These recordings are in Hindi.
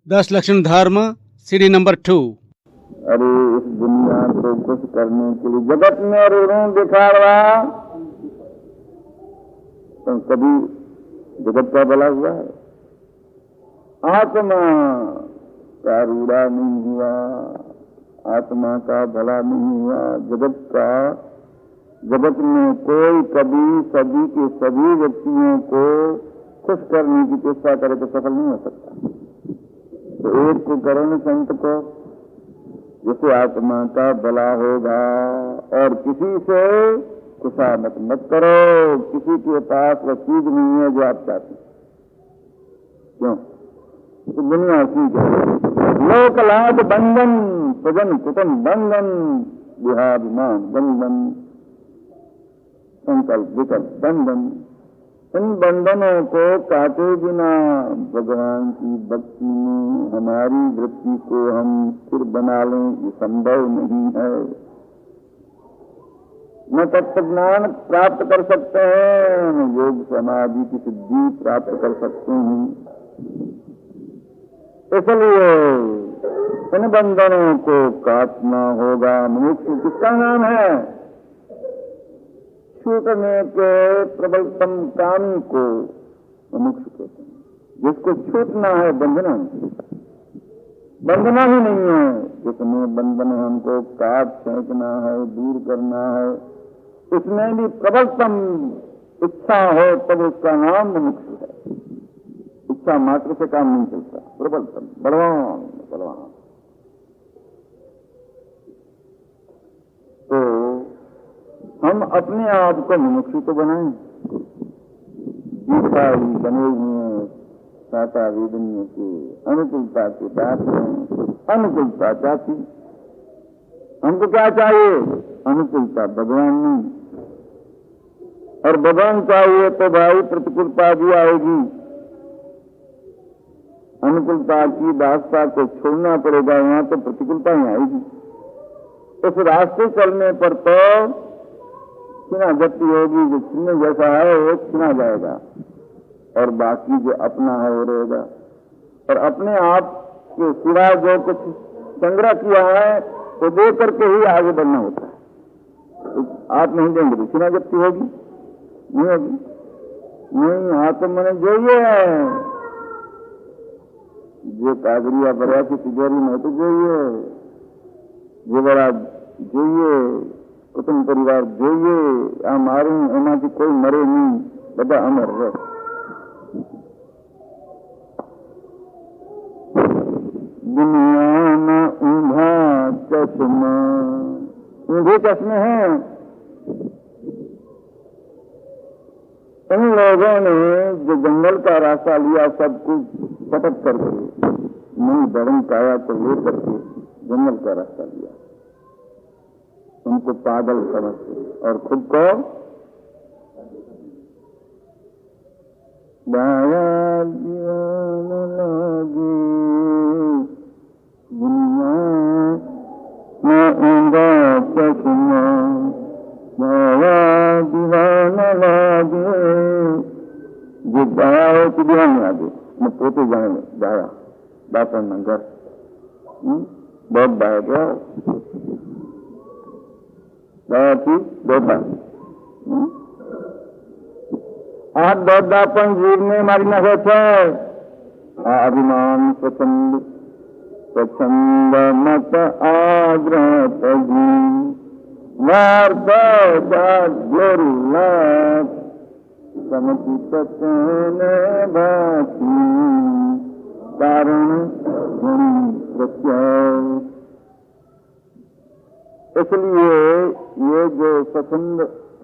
10 लक्षण धर्म सीढ़ी नंबर 2। अरे इस दुनिया को खुश करने के लिए जगत में ऋण दिखा रहा तो कभी जगत का भला हुआ है? आत्मा का रूढ़ा नहीं हुआ, आत्मा का भला नहीं हुआ। जगत में कोई कभी सभी के सभी व्यक्तियों को खुश करने की चेष्टा करे तो सफल नहीं हो सकता। तो एक को करो न संत को, जिससे आत्मा का भला होगा। और किसी से खुशामद मत करो, किसी के पास वह चीज नहीं है जो आप चाहते। क्यों? तो दुनिया ठीक है। लोक लाभ बंधन, स्वजन कुटुंब बंधन, देहाभिमान बंधन, संकल्प विकल्प बंधन। इन बंधनों को काटे बिना भगवान की भक्ति में हमारी वृत्ति को हम स्थिर बना लें, ये संभव नहीं है। न तत्व ज्ञान प्राप्त कर सकते हैं, न योग समाधि की सिद्धि प्राप्त कर सकते हैं। इसलिए इन बंधनों को काटना होगा। मुमुक्षु किसका नाम है? छूटने के प्रबलतम कामी को मुमुक्षु कहते हैं। जिसको छूटना है बंधना ही नहीं है, जिसमें बंधन हमको काट फेंकना है, दूर करना है, उसमें भी प्रबलतम इच्छा हो तब उसका नाम मुमुक्षु है। इच्छा मात्र से काम नहीं चलता, प्रबलतम बलवान। तो हम अपने आप को मुमुक्षु तो बनाएं। गीताई बने हुए साता वेदनियों के अनुकूलता के साथ में अनुकूलता चाहती। हमको क्या चाहिए? अनुकूलता भगवान नहीं। और भगवान चाहिए तो भाई प्रतिकूलता भी आएगी। अनुकूलता की दास्ता को छोड़ना पड़ेगा, वहां तो प्रतिकूलता ही आएगी। उस रास्ते चलने पर तो छिना गति होगी। जो छिन्ने जैसा है वो छिना जाएगा और बाकी जो अपना है वो रहेगा। और अपने आप के सिवाय जो कुछ संग्रह किया है वो दे करके ही आगे बढ़ना होता है। तो आप नहीं देंगे तो छिना गति होगी? नहीं होगी। नहीं, आत्म मैंने જોઈએ जो कागरिया भरा की तिजोरी में तो જોઈએ, जेवरा જોઈએ, कुटुंब परिवार જોઈએ। आ मारू एमांथी कोई मरे नहीं, बधा अमर रहे। दुनिया में ऊंधा चश्मा, ऊंधे चश्मे हैं। इन लोगों ने जो जंगल का रास्ता लिया सब कुछ पटक करके, नहीं धर्म काया को लेकर के जंगल का रास्ता लिया, उनको पागल समझते और खुद को दाया जीवन लगी दुनिया में ऊंधा चश्मा, दाया दीवाना लागे। जो दाया हो तो ध्यान में आगे मैं पोते जाने दाया बापा में घर बहुत दाया गया દોડા આ દોડા પણ જીવને મારી નાખે છે। આ અભિમાન સ્વચ્છંદ મત આગ્રહ તજી વાર્તા જોરુલાત સમચિત તેને ભાતી કારણ પ્રત્યય। इसलिए ये जो स्वच्छंद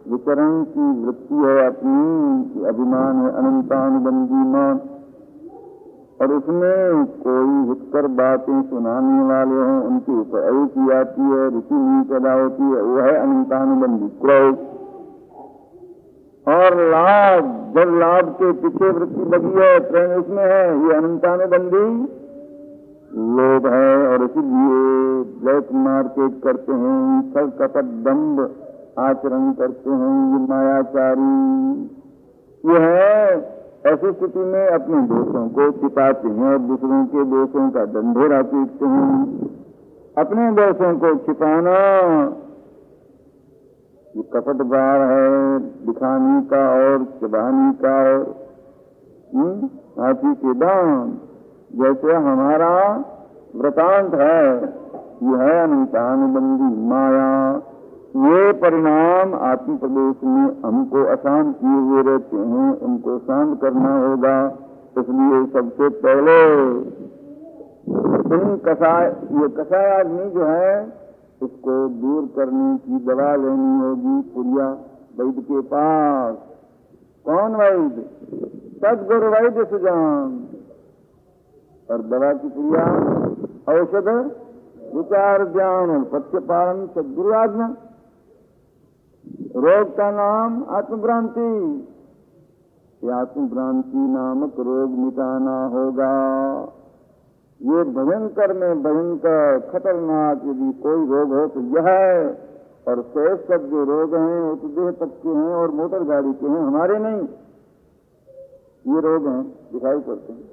विचरण की वृत्ति है अपनी, अभिमान है अनंतानुबंधी मान, और उसमें कोई हितकर बातें सुनाने वाले हों उनकी उपयोग की जाती है, रुचि नहीं पैदा होती है, वो है अनंतानुबंधी क्रोध। और लाभ, जब लाभ के पीछे वृत्ति लगी है, प्रेम उसमें है, ये अनंतानुबंधी लोभ है। और इसीलिए ब्लैक मार्केट करते हैं, छल कपट दंभ आचरण करते हैं, ये मायाचारी। ये है ऐसी स्थिति में अपने दोषों को छिपाते हैं और दूसरों के दोषों का ढंढेरा पीटते हैं। अपने दोषों को छिपाना ये कपट भाव है, दिखाने का और चबाने का और हाथी के दांत जैसे हमारा वृतांत है। यह है अनुतानुबंधी माया। ये परिणाम आत्म प्रदेश में हमको अशांत किए हुए रहते हैं, उनको शांत करना होगा। इसलिए सबसे पहले ये कषाय आदमी जो है उसको दूर करने की दवा लेनी होगी पुरिया वैद्य के पास। कौन वैद्य? सदगुरु वैद्य सुजान। और दवा की पुरिया औषध विचार ज्ञान और पथ्य पालन सदगुरु आज्ञा। रोग का नाम आत्मभ्रांति। ये आत्मभ्रांति नामक रोग मिटाना होगा। ये भयंकर में भयंकर खतरनाक यदि कोई रोग हो तो यह है। और शेष सब जो रोग हैं वो तो देह तक के हैं और मोटर गाड़ी के हैं, हमारे नहीं। ये रोग हैं दिखाई पड़ते हैं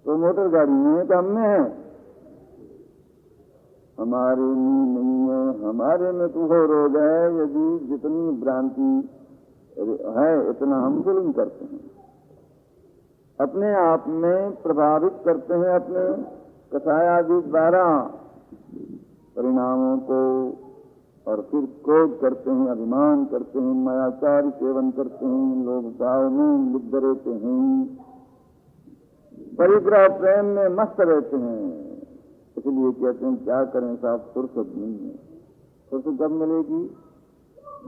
तो मोटर गाड़ी में है तो हम में है, हमारे में नहीं है। हमारे में तो वो रोग है यदि जितनी भ्रांति है इतना हम जुल्म करते हैं, अपने आप में प्रभावित करते हैं अपने कषाय आदि द्वारा परिणामों को। और फिर क्रोध करते हैं, अभिमान करते हैं, मायाचार सेवन करते हैं, लोभ भाव में लिप्त रहते हैं, परिग्रह प्रेम में मस्त रहते हैं। इसलिए कहते हैं क्या करें साहब, फुर्सत नहीं है। फुर्सत कब मिलेगी?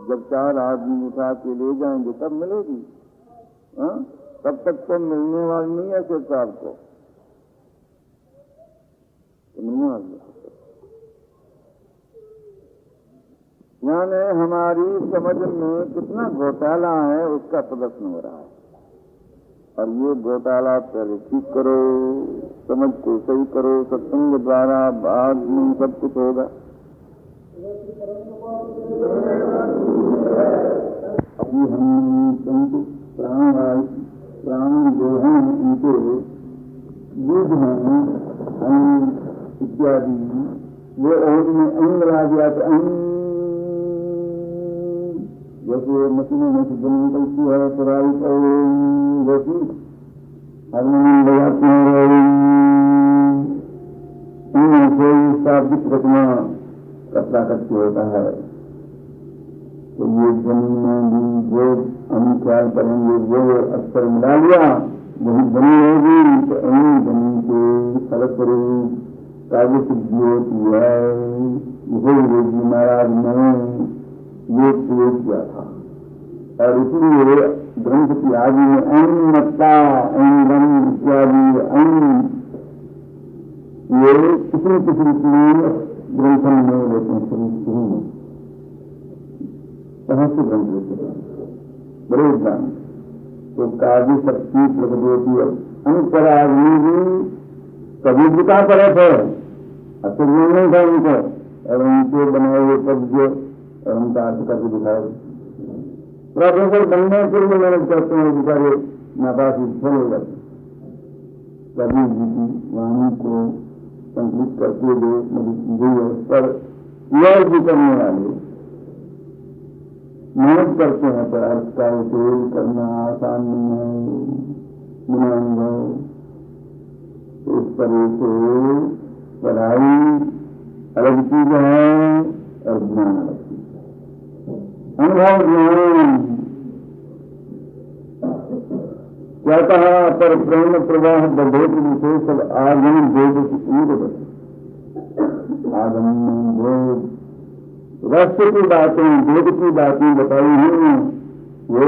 जब 4 आदमी उठा के ले जाएंगे तब मिलेगी। हाँ, तब तक तो मिलने वाली नहीं है शेख साहब को, तो मिलने वाली है। यानी हमारी समझ में कितना घोटाला है उसका प्रदर्शन हो रहा है। और ये घोटाला पहले ठीक करो, समझ को सही करो, सत्संग द्वारा बाद में सब कुछ होगा। अभी हम प्राण जो हैं उनके दूध हैं इत्यादि, वो और में अंग आ गया तो अंग जैसे मशीनों में से जल निकलती है सराई जैसी हारमोनियम बजाते हैं, से शाब्दिक रचना का प्राकट्य होता है। तो ये जमीन में भी जो हम ख्याल करेंगे वो अक्षर मिला लिया वही बनी होगी, तो जमीन के फलस्वरूप कार्य सिद्धि होती है। यही योगी महाराज ने ये प्रयोग किया था। और इसलिए ग्रंथ की आदि में अन्नता एंगम इत्यादि ये किसी ग्रंथों में लेते हैं, शुरू में कहाँ से ग्रंथ लेते हैं बड़े ज्ञान। तो कार्य शक्ति प्रकट होती है। अंतर आदमी भी कभी बुका पड़े थे, असर नहीं था उनको, और उनके बनाए हुए पद्य और उनका अर्थ करके दिखाए। प्रोफेसर बनने के लिए मेहनत करते हैं बेचारे नापास फेल हो जाते। कभी जी की वाणी को संकलित करते हुए मदद पर यह भी करने वाले मेहनत करते हैं, पर अर्थ का उपयोग करना आसान नहीं है, बिना अनुभव। तो इस तरह से पढ़ाई अलग चीज है और ज्ञान अलग चीज है। अनुभव ज्ञान क्या कहा? पर प्रेम प्रवाह बढ़ेत विशेष आगम भेद आगम भेद राष्ट्र की बातें भेद की बातें बताई हैं। वो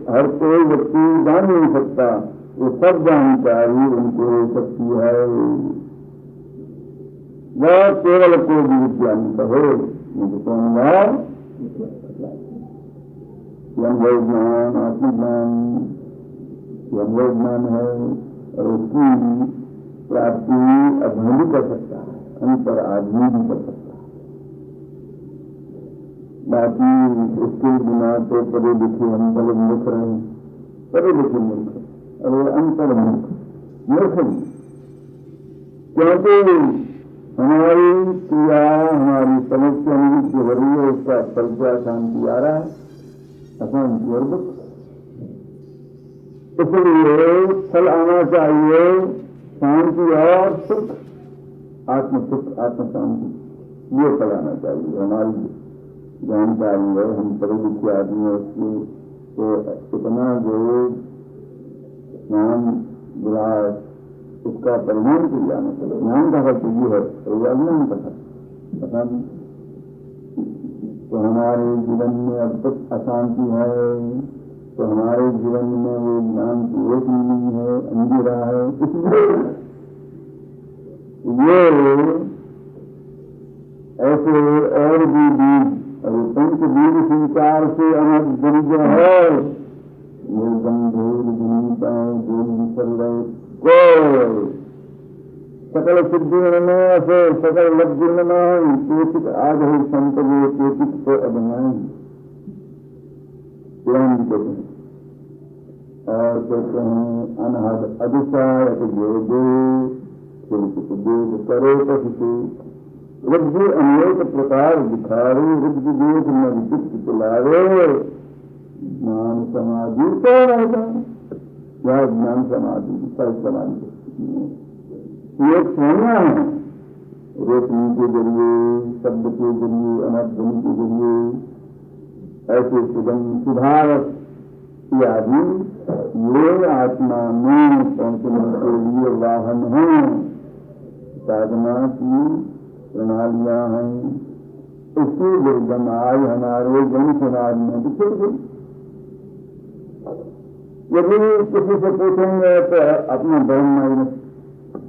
हर कोई व्यक्ति जान नहीं सकता, वो सब जानकारी उनको सकती है। वह केवल को भी विज्ञान कहो मुझे कहूँगा अनुभव ज्ञान आत्मज्ञान अनुभव ज्ञान है और उसकी प्राप्ति अभिनय भी कर सकता है, अंतर आदमी भी कर सकता है। बाकी उसके बिना तो पढ़े लिखे हम बड़े मूर्ख रहे, पढ़े लिखे मूर्ख और ये अंतर्मुख मूर्ख भी, क्योंकि हमारी क्रिया हमारी समझ के अनुरूप जो हो रही है उसका फल क्या शांति आ रहा है, अशांति और दुख। इसलिए फल आना चाहिए शांति और सुख, आत्म सुख आत्म शांति, ये फल आना चाहिए। हमारी जानकारी है, हम पढ़े लिखे आदमी है, उसकी तो इतना जो ज्ञान विलास उसका परिणाम के लिए आना चाहिए। ज्ञान का फल तो ये है, अज्ञान का फल पता नहीं। तो हमारे जीवन में अब तक अशांति है, तो हमारे जीवन में वो ज्ञान की रोशनी नहीं है, अंधेरा है। इसलिए ये ऐसे और भी बीज, और पंच बीज संचार से अनंत बन है, ये गंभीर विनीताएं जो विसर गए को सकल सिद्धि में से सकल लब्धि में चेतिक आज है संत जो चेतिक को अभिनाई और कहते हैं अनहद अधिशाय देव करो पशु रुद्धि अनेक प्रकार दिखारे रुद्धि देख न विचित्र चलावे ज्ञान समाधि तो यह ज्ञान समाधि सर्व समाधि ये सोना है। रोशनी के जरिए, शब्द के जरिए, अनर्धन के जरिए ऐसे सुधारक आदि ये आत्मा में पहुंचने के लिए वाहन हैं, साधना की प्रणालियां हैं। इसकी दुर्गम आज हमारे जन समाज में दिखी गई। यदि किसी से पूछेंगे तो अपना धर्म नहीं,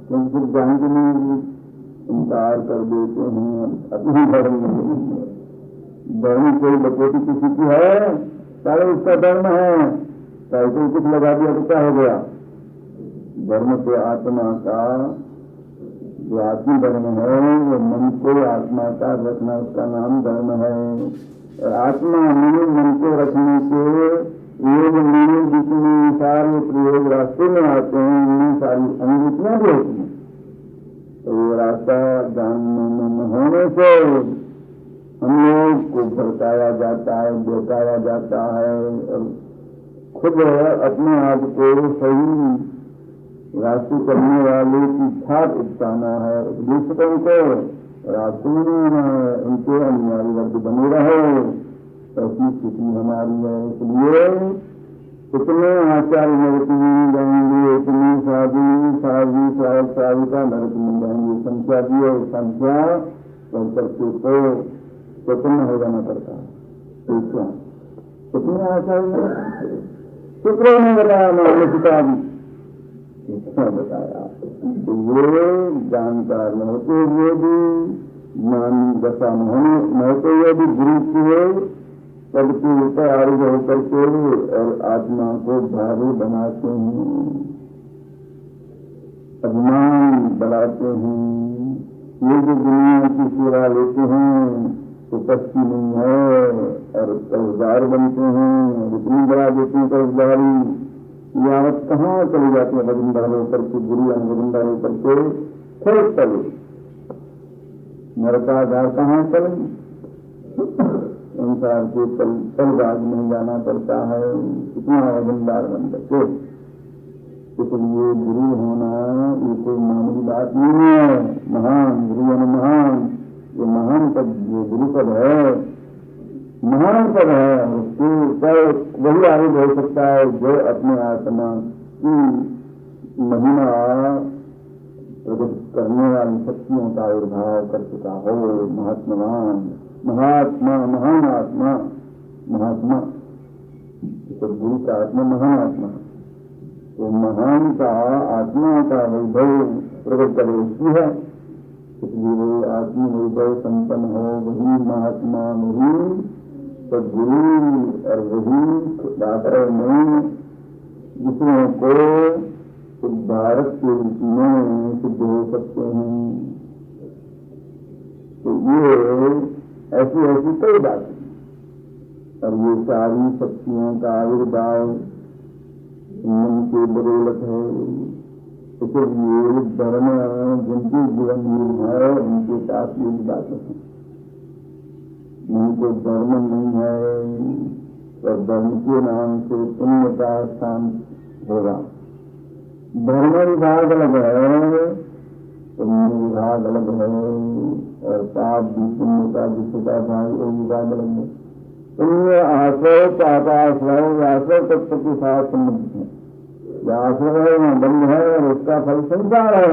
फिर जाएंगे नहीं, इनकार कर देते हैं अपनी धर्म में। धर्म कोई लपेटी किसी की है, सारे उसका धर्म है, चाहे कोई कुछ लगा दिया तो क्या हो गया। धर्म से आत्मा का जो आत्म धर्म है, वो मन को आत्मा का रखना, उसका नाम धर्म है। और आत्मा में मन को रखने के योग में जितने सारे प्रयोग रास्ते में आते हैं, उनमें सारी अनुभूतियां भी होती हैं। तो ये रास्ता जानने में न होने से हम लोग को भड़काया जाता है, बेकाया जाता है, और खुद अपने आप को सही रास्ते करने वाले की छाप उपसाना है दूसरों को, और आपको उनके अनुयायी वर्ग बने रहे, ऐसी स्थिति हमारी है। इसलिए इतने आचार्य नरक में जाएंगे, इतने साधु साधिका नरक में जाएंगे, संख्या दी और संख्या कर करके तो कितना हो जाना पड़ता है। कितने आचार्य शुक्रों ने बताया, मानसिका भी बताया। तो ये जानकार न होते हुए भी, मान दशा न होते हुए भी गुरु के सबके ऊपर आरूढ़ होकर के और आत्मा को भारी बनाते हैं, अभिमान बढ़ाते हैं। ये जो दुनिया की सेवा लेते हैं तो कष्टी नहीं है, और कर्जदार बनते हैं, इतनी बढ़ा देते हैं कर्जदारी, यावत कहाँ चले जाते हैं वजनदार होकर के, गुरु वजनदार होकर के फिर चले नरकाधार कहाँ चले, संसार के कल राज में जाना पड़ता है, इतना वजनदार बन करके। इसलिए गुरु होना ये कोई मामूली बात नहीं है। महान गुरु है, महान ये महान पद, ये गुरु पद है, महान पद है। उसको वही आरूढ़ हो सकता है जो अपने आत्मा की महिमा प्रकट करने वाली शक्तियों का आविर्भाव कर चुका हो। महात्मान, महात्मा, महान आत्मा, महात्मा तो गुरु का आत्मा महान आत्मा, तो महान का आत्मा का वैभव प्रकट करे उसकी है। इसलिए वो आत्म वैभव संपन्न हो, वही महात्मा, वही सदगुरु और वही दाता में दूसरों को भारत के रूप में सिद्ध हो सकते हैं। तो ये ऐसी ऐसी कई बातें, और ये सारी शक्तियों का आविर्भाव मन के बदौलत है। इसलिए धर्म जिनके जीवन में है उनके साथ ये बातें हैं। उनको धर्म नहीं है तो धर्म के नाम से पुण्य का स्थान होगा। धर्म विभाग अलग है, पुण्य विभाग अलग है, और पाप भी पुण्य का जिसका भाग वो विभाग अलग है। पुण्य आश्रय पापाश्रय आश्रय तत्व के साथ संबंधित है। आश्रय बंध है और उसका फल संसार है।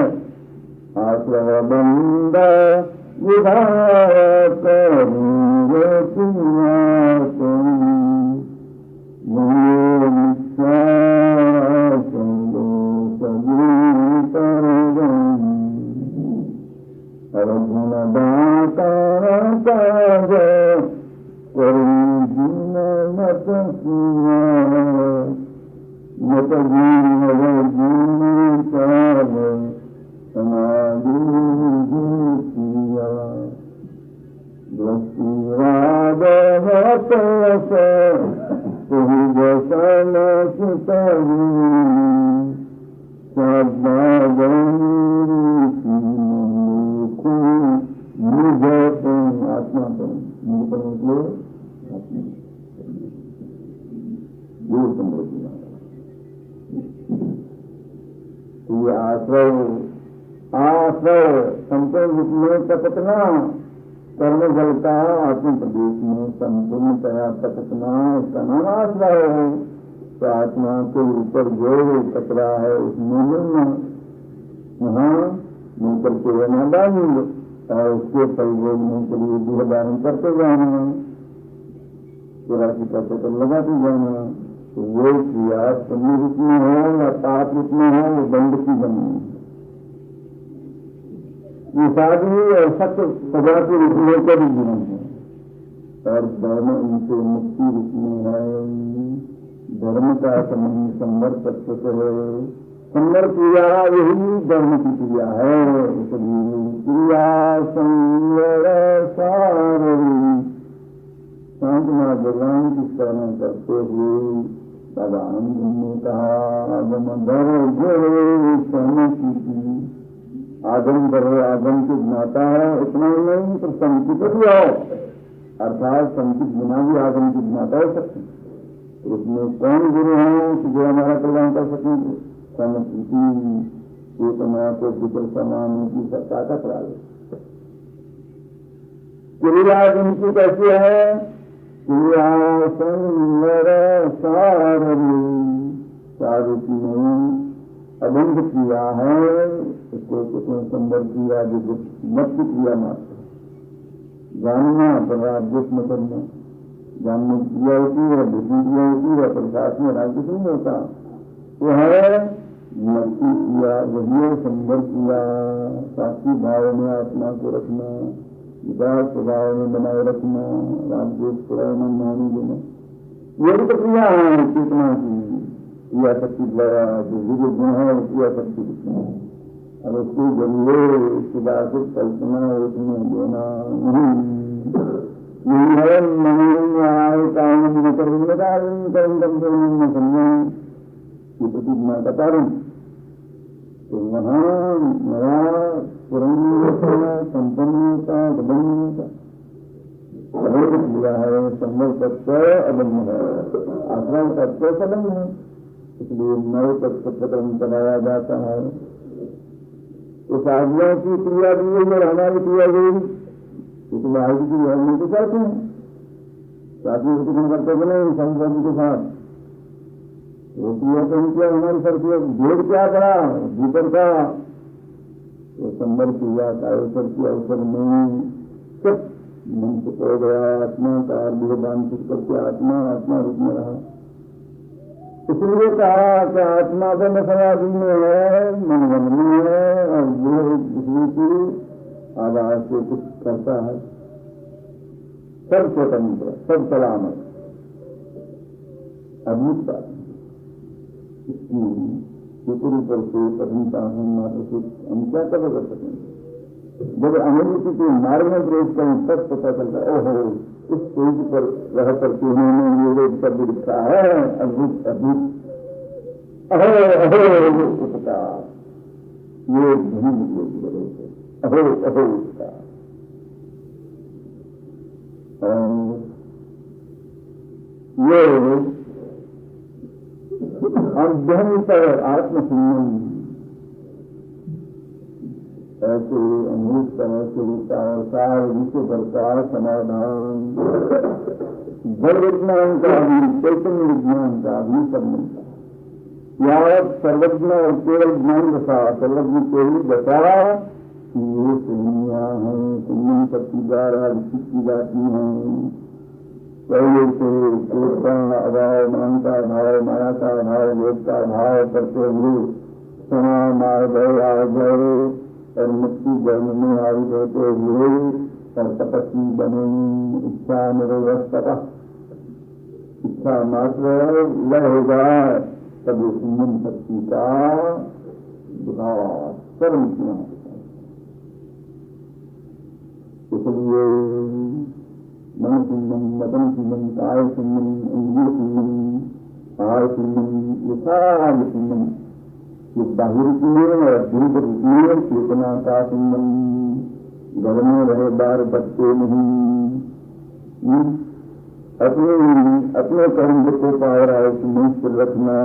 आश्रय बंध विधात संपूर्ण रूप में तपतना कर्म जल का आत्म प्रदेश में संपूर्णतया तपतना उसका नाम आश्रय है। तो आत्मा के ऊपर जो कचरा है उसमें मिलना, वहाँ मिलकर के रहना डालेंगे और उसके परिवर्तन के लिए देह धारण करते जाना, राशि का चक्कर लगाते जाना। तो वो क्रिया पुण्य रूप में हो या पाप रूप में हो वो दंड की बनी है। ये साधु और सत्य सजा के रूप में कभी जीवन है और धर्म उनसे मुक्ति रूप में है। धर्म का संबंध संवर तत्व से है। संवर क्रिया यही धर्म की क्रिया है। क्रिया संवर सारी शांतना भगवान की शरण करते हुए तब आनंद ने कहा आगम करो, आगम की ज्ञाता है इतना ही नहीं तो संकित भी हो, अर्थात संकित बिना भी आगम की ज्ञाता हो सकती। इसमें कौन गुरु हैं कि जो हमारा कल्याण कर सकेंगे? संकिति चेतना को विकल समाने की ताकत वाले। क्रिया जिनकी कैसी है? क्रिया संवर सारू की नहीं अबंध क्रिया है। इसको कुछ संदर्भ किया जो मत क्रिया मात्र जानना अपराध में करना, जानने की क्रिया होती है, बुद्धि क्रिया होती है, प्रकाश में राज्य नहीं होता। वो है मर्ती क्रिया, वही है संदर्भ क्रिया। साक्षी भाव में आत्मा को रखना, विकास स्वभाव में बनाए रखना, रामदेव पुराण में मानी देना, ये भी प्रक्रिया है चेतना की। क्रिया शक्ति द्वारा जो विजय गुण है क्रिया शक्ति दिखना है और उसके जरिए सुधारित कल्पना उसमें देना यही है। प्रतिज्ञा का कारण तो वहाँ नया पुराना संपन्नता बदलता क्रिया है। संभव तत्व अबंध है, आश्रम तत्व संबंध है, इसलिए नव तत्व प्रकरण चलाया जाता है। तो साधुओं की क्रिया भी यही और हमारी क्रिया यही, इसलिए आदि की हम नहीं चाहते हैं। साधु प्रतिक्रम करते बने संसद के साथ वो क्रिया तो क्या हमारी सरक्रिया भेद क्या करा भीतर का तो संबर क्रिया का अवसर की अवसर में सब मन से हो गया। आत्मा का विधान करके आत्मा आत्मा रूप में रहा। इसलिए कहा कि आत्मा तो समाधि में है, मन में है और वो दूसरे की आवाज से कुछ करता है। सब स्वतंत्र, सब सलामत, अद्भुत बात ऊपर ऊपर से प्रभुता हम मात्र से हम क्या कर सकेंगे? जब अनुभूति के मार्ग में प्रवेश करें तब पता चलता है ओहो इस स्टेज पर रह करके उन्होंने ये शब्द लिखा है। अद्भुत अद्भुत अहो अहो उपकार, ये ध्वनि बोले अहो अहो उपकार। ये अभ्यंतर आत्मसंयम ऐसे अमृत तरह से सार विश्व प्रकार समाधान जड़ विज्ञान का भी चैतन्य विज्ञान का भी सब मिलता है। या सर्वज्ञ और केवल ज्ञान दशा, सर्वज्ञ केवल दशा ये श्रेणियां हैं, संयम शक्ति द्वारा विकसित की जाती हैं। पहले से क्रोध का अभाव, मान का अभाव, माया का अभाव, लोभ का अभाव करते हुए क्षमा मार गए आ गए और मुक्ति जन्म में आयु होते हुए और तपस्वी बने। इच्छा निरोधता, इच्छा मात्र लय हो जाए तब ये संयम शक्ति का विकास कर्म किया होता है। इसलिए मन संयम, वचन संयम, काय संयम, इंद्रिय संयम, आहार संयम, ये सारा संयम, ये बाहिर संयम और भीतर संयम, चेतना का संयम, घर में रहे बार बच्चे नहीं, अपने कर्म को पावर आए निष्ठ रखना,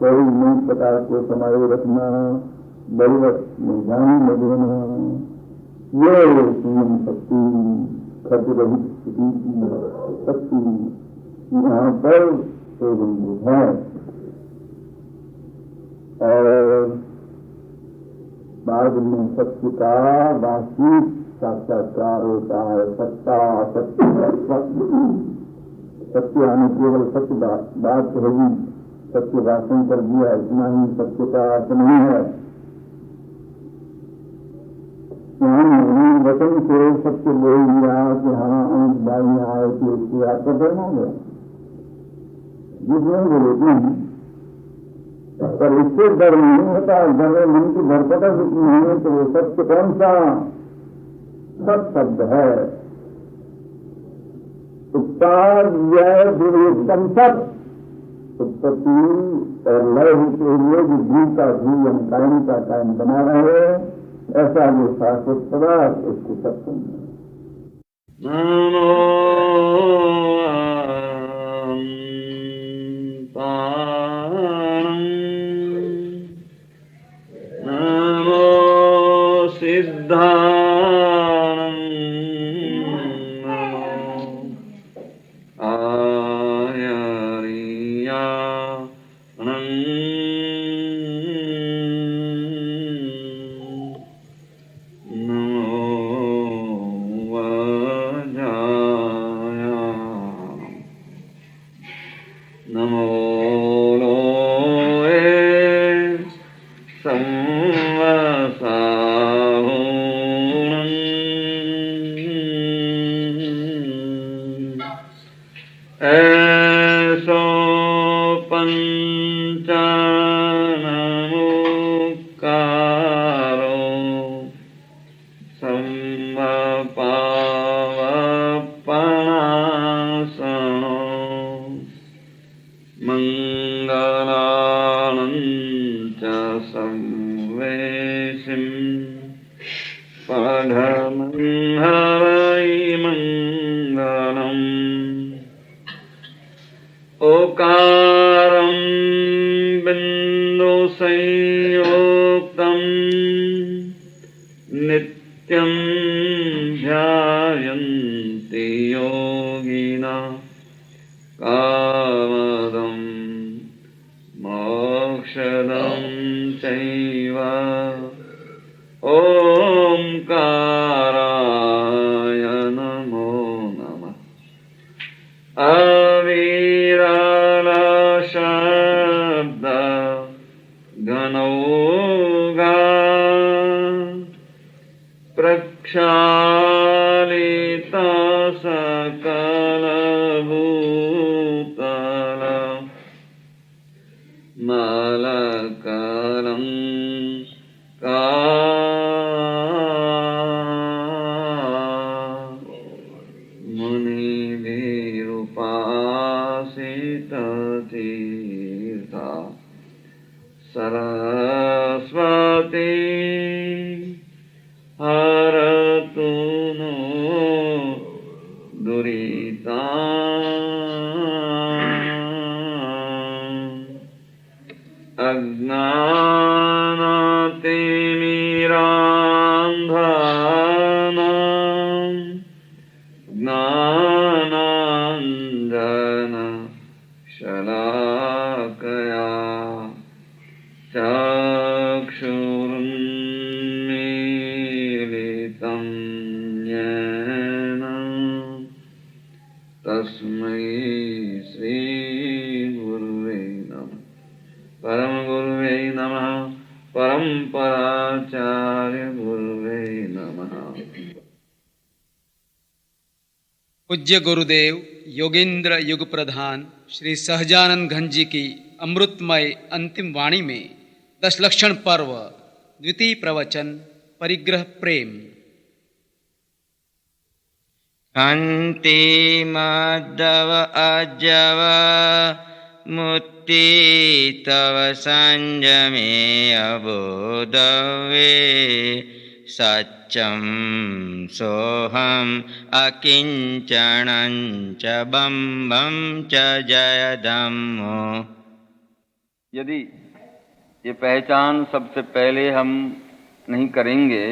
कोई नई प्रकार को समाये रखना, बलवत निजानी न देना, ये संयम शक्ति खर्च रहित स्थिति की शक्ति यहाँ पर संबंधित है। और बाद में सत्य का वास्तविक साक्षात्कार होता है। सत्ता सत्य आने केवल सत्य बात होगी, सत्य भाषण कर दिया इतना ही सत्य का अर्थ नहीं है। वचन से सत्य बोल दिया कि हाँ अंत बाई आए थे, इससे आपका धर्म हो गया, जिसमें बोले नहीं। पर इससे डर नहीं होता, डर मन की धरपकड़ नहीं है तो वो सत्य कौन सा सत शब्द है। उत्तम सत, उत्पत्ति और लय के लिए जो जीव का जीव हम कायम का कायम बना रहे, ऐसा जो शाश्वत पदार्थ उसको सत्य तस्मै श्रीगुरुवे नमः। परमगुरुवे नमः। परम्पराचार्य गुरुवे नमः। पूज्य गुरुदेव योगेंद्र युग प्रधान श्री सहजानंद घन जी की अमृतमय अंतिम वाणी में 10 लक्षण पर्व द्वितीय प्रवचन परिग्रह प्रेम। अन्ति माधव अजव मुक्ति तव संयमे अबोधवे सच्चं सोऽहम् अकिंचनं च बम्बं च जय धम्मो। यदि ये पहचान सबसे पहले हम नहीं करेंगे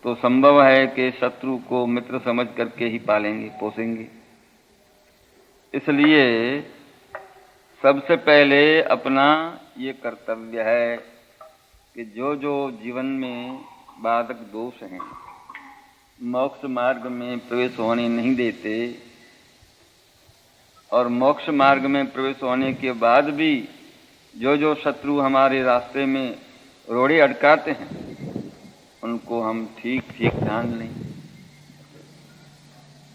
तो संभव है कि शत्रु को मित्र समझ करके ही पालेंगे पोसेंगे। इसलिए सबसे पहले अपना ये कर्तव्य है कि जो जो जीवन में बाधक दोष हैं, मोक्ष मार्ग में प्रवेश होने नहीं देते और मोक्ष मार्ग में प्रवेश होने के बाद भी जो जो शत्रु हमारे रास्ते में रोड़े अटकाते हैं उनको हम ठीक ठीक ध्यान लें।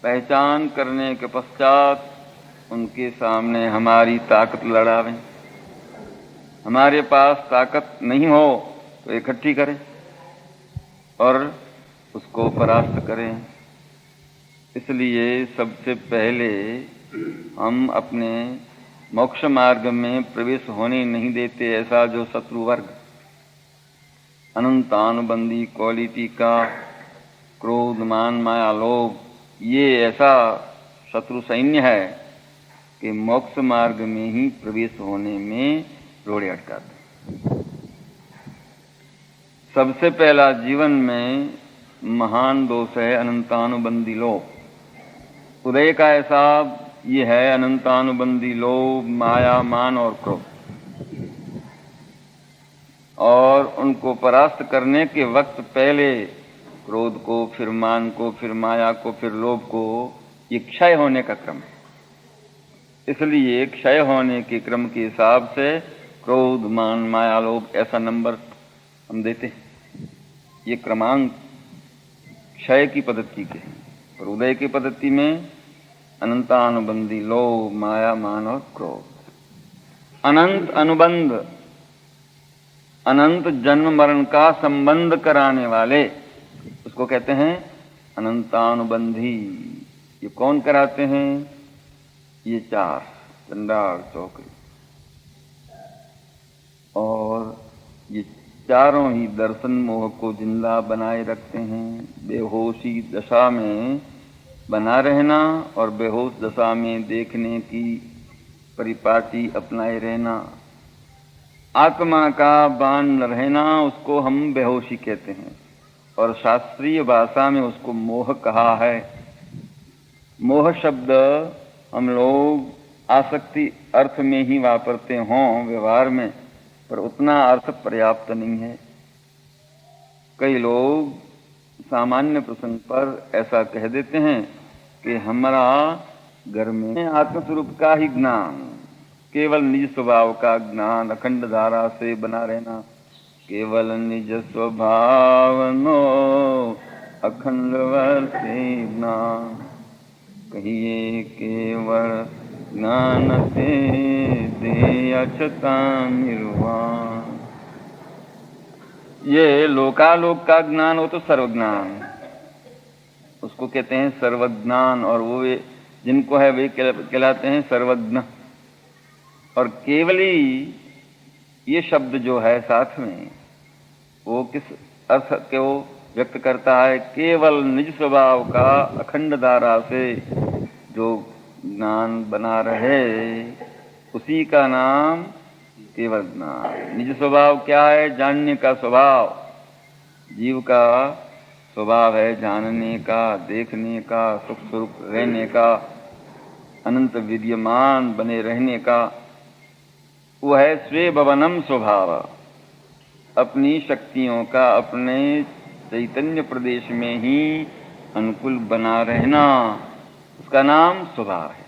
पहचान करने के पश्चात उनके सामने हमारी ताकत लड़ावें। हमारे पास ताकत नहीं हो तो इकट्ठी करें और उसको परास्त करें। इसलिए सबसे पहले हम अपने मोक्ष मार्ग में प्रवेश होने नहीं देते ऐसा जो शत्रु वर्ग अनंतानुबंधी क्वालिटी का क्रोध मान माया लोभ, ये ऐसा शत्रु सैन्य है कि मोक्ष मार्ग में ही प्रवेश होने में रोड़े अटकाते। सबसे पहला जीवन में महान दोष है अनंतानुबंधी लोभ। उदय का ऐसा ये है अनंतानुबंधी लोभ, माया, मान और क्रोध। और उनको परास्त करने के वक्त पहले क्रोध को, फिर मान को, फिर माया को, फिर लोभ को, ये क्षय होने का क्रम है। इसलिए क्षय होने के क्रम के हिसाब से क्रोध, मान, माया, लोभ ऐसा नंबर हम देते हैं। ये क्रमांक क्षय की पद्धति के हैं और उदय की पद्धति में अनंतानुबंधी लोभ, माया, मान और क्रोध। अनंत अनुबंध, अनंत जन्म मरण का संबंध कराने वाले उसको कहते हैं अनंतानुबंधी। ये कौन कराते हैं? ये चार चंडाल चौकड़ी। और ये चारों ही दर्शन मोह को जिंदा बनाए रखते हैं। बेहोशी दशा में बना रहना और बेहोश दशा में देखने की परिपाटी अपनाए रहना। आत्मा का बान रहना उसको हम बेहोशी कहते हैं और शास्त्रीय भाषा में उसको मोह कहा है। मोह शब्द हम लोग आसक्ति अर्थ में ही वापरते हों व्यवहार में, पर उतना अर्थ पर्याप्त नहीं है। कई लोग सामान्य प्रसंग पर ऐसा कह देते हैं कि हमारा घर में आत्मस्वरूप का ही ज्ञान, केवल निज स्वभाव का ज्ञान अखंड धारा से बना रहना। केवल निज स्वभाव नो अखंड वर्षे ज्ञान, कहिए केवल ज्ञान से दे अछता निर्वाण। ये लोकालोक का ज्ञान हो तो सर्वज्ञान, उसको कहते हैं सर्वज्ञान। और वो जिनको है वे कहलाते हैं सर्वज्ञ। और केवली ये शब्द जो है साथ में वो किस अर्थ को व्यक्त करता है? केवल निज स्वभाव का अखंड धारा से जो ज्ञान बना रहे उसी का नाम केवल ज्ञान। निज स्वभाव क्या है? जानने का स्वभाव। जीव का स्वभाव है जानने का, देखने का, सुख स्वरूप रहने का, अनंत विद्यमान बने रहने का। वो है स्वे भवनम स्वभाव, अपनी शक्तियों का अपने चैतन्य प्रदेश में ही अनुकूल बना रहना, उसका नाम स्वभाव है।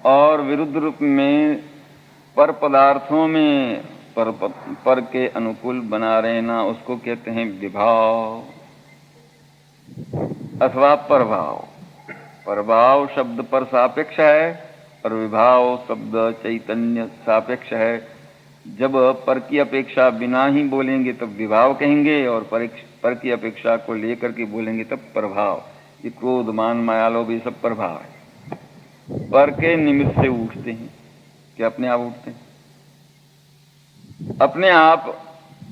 और विरुद्ध रूप में पर पदार्थों में पर के अनुकूल बना रहना, उसको कहते हैं विभाव अथवा प्रभाव। प्रभाव शब्द पर सापेक्ष है और विभाव शब्द चैतन्य सापेक्ष है। जब पर की अपेक्षा बिना ही बोलेंगे तब विभाव कहेंगे, और पर की अपेक्षा को लेकर के बोलेंगे तब प्रभाव। ये क्रोध मान माया लोभ ये सब प्रभाव है। पर के निमित्त से उठते हैं कि अपने आप उठते हैं, अपने आप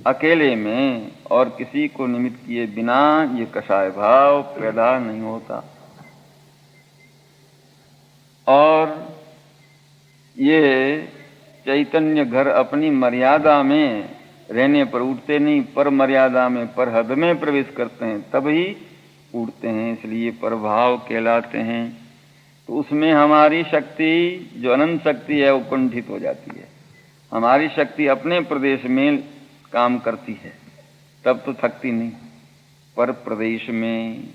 अकेले में और किसी को निमित्त किए बिना ये कषाय भाव पैदा नहीं होता। और ये चैतन्य घर अपनी मर्यादा में रहने पर उठते नहीं, पर मर्यादा में पर हद में प्रवेश करते हैं तब ही उठते हैं, इसलिए प्रभाव कहलाते हैं। तो उसमें हमारी शक्ति जो अनंत शक्ति है वो कुंठित हो जाती है। हमारी शक्ति अपने प्रदेश में काम करती है तब तो थकती नहीं, पर प्रदेश में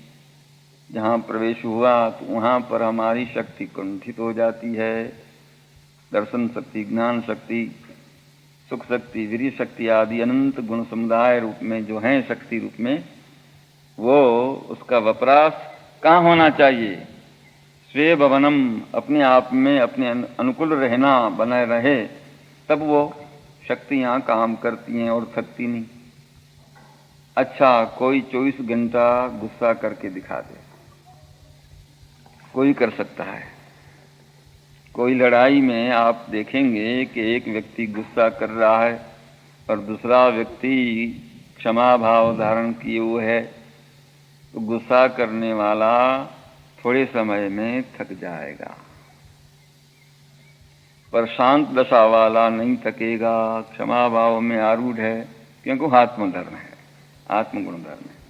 जहाँ प्रवेश हुआ तो वहाँ पर हमारी शक्ति कुंठित हो जाती है। दर्शन शक्ति, ज्ञान शक्ति, सुख शक्ति, वीर्य शक्ति आदि अनंत गुण समुदाय रूप में जो हैं शक्ति रूप में, वो उसका वपराश कहाँ होना चाहिए? स्वे भवनम, अपने आप में अपने अनुकूल रहना बने रहे, तब वो शक्ति यहाँ काम करती हैं और थकती नहीं। अच्छा, कोई 24 घंटा गुस्सा करके दिखा दे, कोई कर सकता है। कोई लड़ाई में आप देखेंगे कि एक व्यक्ति गुस्सा कर रहा है और दूसरा व्यक्ति क्षमा भाव धारण किए हुए है, तो गुस्सा करने वाला थोड़े समय में थक जाएगा, पर शांत दशा वाला नहीं थकेगा, क्षमा भाव में आरूढ़ है, क्योंकि आत्मधर्म है, आत्मगुण धर्म है।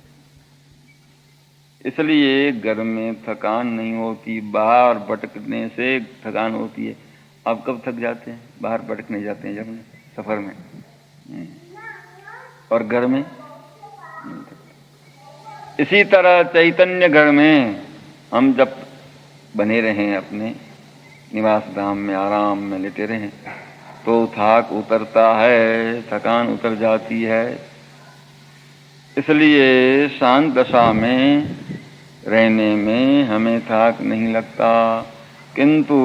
इसलिए घर में थकान नहीं होती, बाहर भटकने से थकान होती है। आप कब थक जाते हैं? बाहर भटकने जाते हैं जब सफर में, और घर में नहीं थकते। इसी तरह चैतन्य घर में हम जब बने रहें, अपने निवास धाम में आराम में लेटे रहें, तो थक उतरता है, थकान उतर जाती है। इसलिए शांत दशा में रहने में हमें थक नहीं लगता, किंतु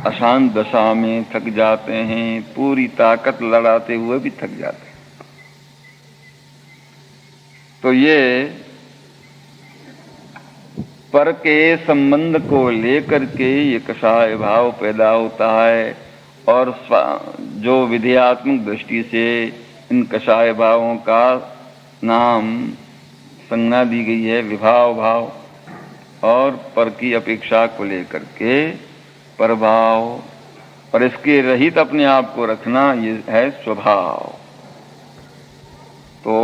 अशांत दशा में थक जाते हैं, पूरी ताकत लड़ाते हुए भी थक जाते हैं। तो ये पर के संबंध को लेकर के ये कषाय भाव पैदा होता है, और जो विधेयात्मक दृष्टि से इन कषाय भावों का नाम संज्ञा दी गई है विभाव भाव, और पर की अपेक्षा को लेकर के प्रभाव, और इसके रहित अपने आप को रखना ये है स्वभाव। तो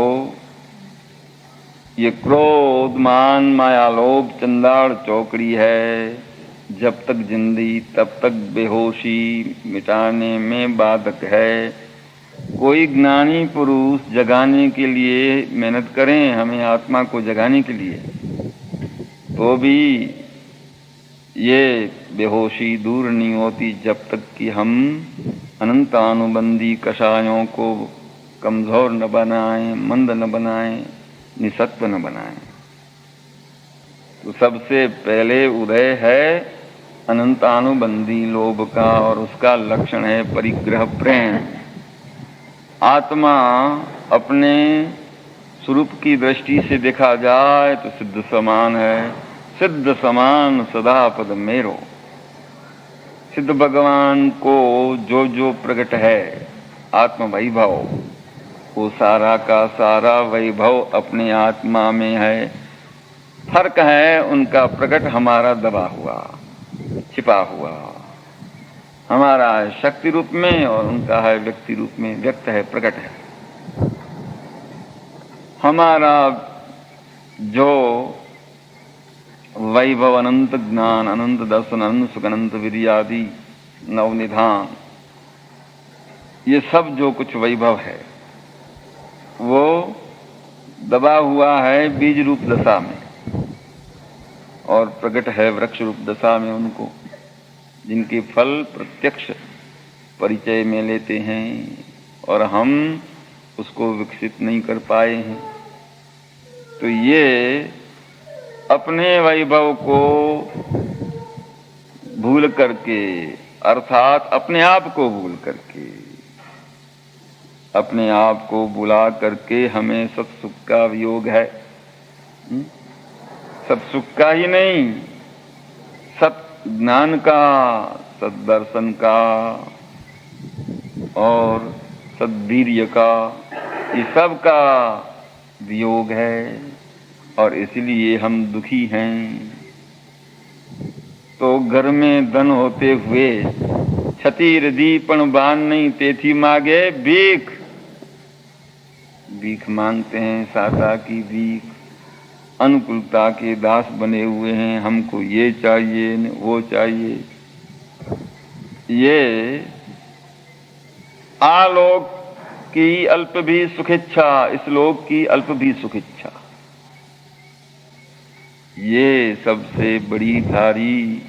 ये क्रोध मान माया लोभ चंडाल चौकड़ी है, जब तक जिंदगी तब तक बेहोशी मिटाने में बाधक है। कोई ज्ञानी पुरुष जगाने के लिए मेहनत करें हमें, आत्मा को जगाने के लिए, तो भी ये बेहोशी दूर नहीं होती जब तक कि हम अनंत अनुबंधी कषायों को कमजोर न बनाएं, मंद न बनाएं, निसत्व न बनाएं। तो सबसे पहले उदय है अनंतानुबंधी लोभ का, और उसका लक्षण है परिग्रह प्रेम। आत्मा अपने स्वरूप की दृष्टि से देखा जाए तो सिद्ध समान है, सिद्ध समान सदा पद मेरो। सिद्ध भगवान को जो जो प्रकट है आत्म वैभव, वो सारा का सारा वैभव अपने आत्मा में है। फर्क है उनका प्रकट हमारा दबा हुआ, छिपा हुआ। हमारा है शक्ति रूप में और उनका है व्यक्ति रूप में, व्यक्त है, प्रकट है। हमारा जो वैभव अनंत ज्ञान, अनंत दर्शन, अनंत सुख, अनंत विधि आदि नवनिधान, ये सब जो कुछ वैभव है वो दबा हुआ है बीज रूप दशा में, और प्रकट है वृक्ष रूप दशा में उनको, जिनके फल प्रत्यक्ष परिचय में लेते हैं और हम उसको विकसित नहीं कर पाए हैं। तो ये अपने वैभव को भूल करके, अर्थात अपने आप को भूल करके, अपने आप को बुला करके हमें सत्सुख का वियोग है। सत्सुख का ही नहीं, सत ज्ञान का, सद्दर्शन का और सद्वीर्य का, ये सब का वियोग है और इसलिए हम दुखी हैं। तो घर में धन होते हुए छतिर दीपन बान नहीं तेथी मांगे भीख, भीख मांगते हैं, सादा की भीख, अनुकूलता के दास बने हुए हैं, हमको ये चाहिए वो चाहिए। ये आलोक की अल्प भी सुखिच्छा, इस लोक की अल्प भी सुखिच्छा, ये सबसे बड़ी भारी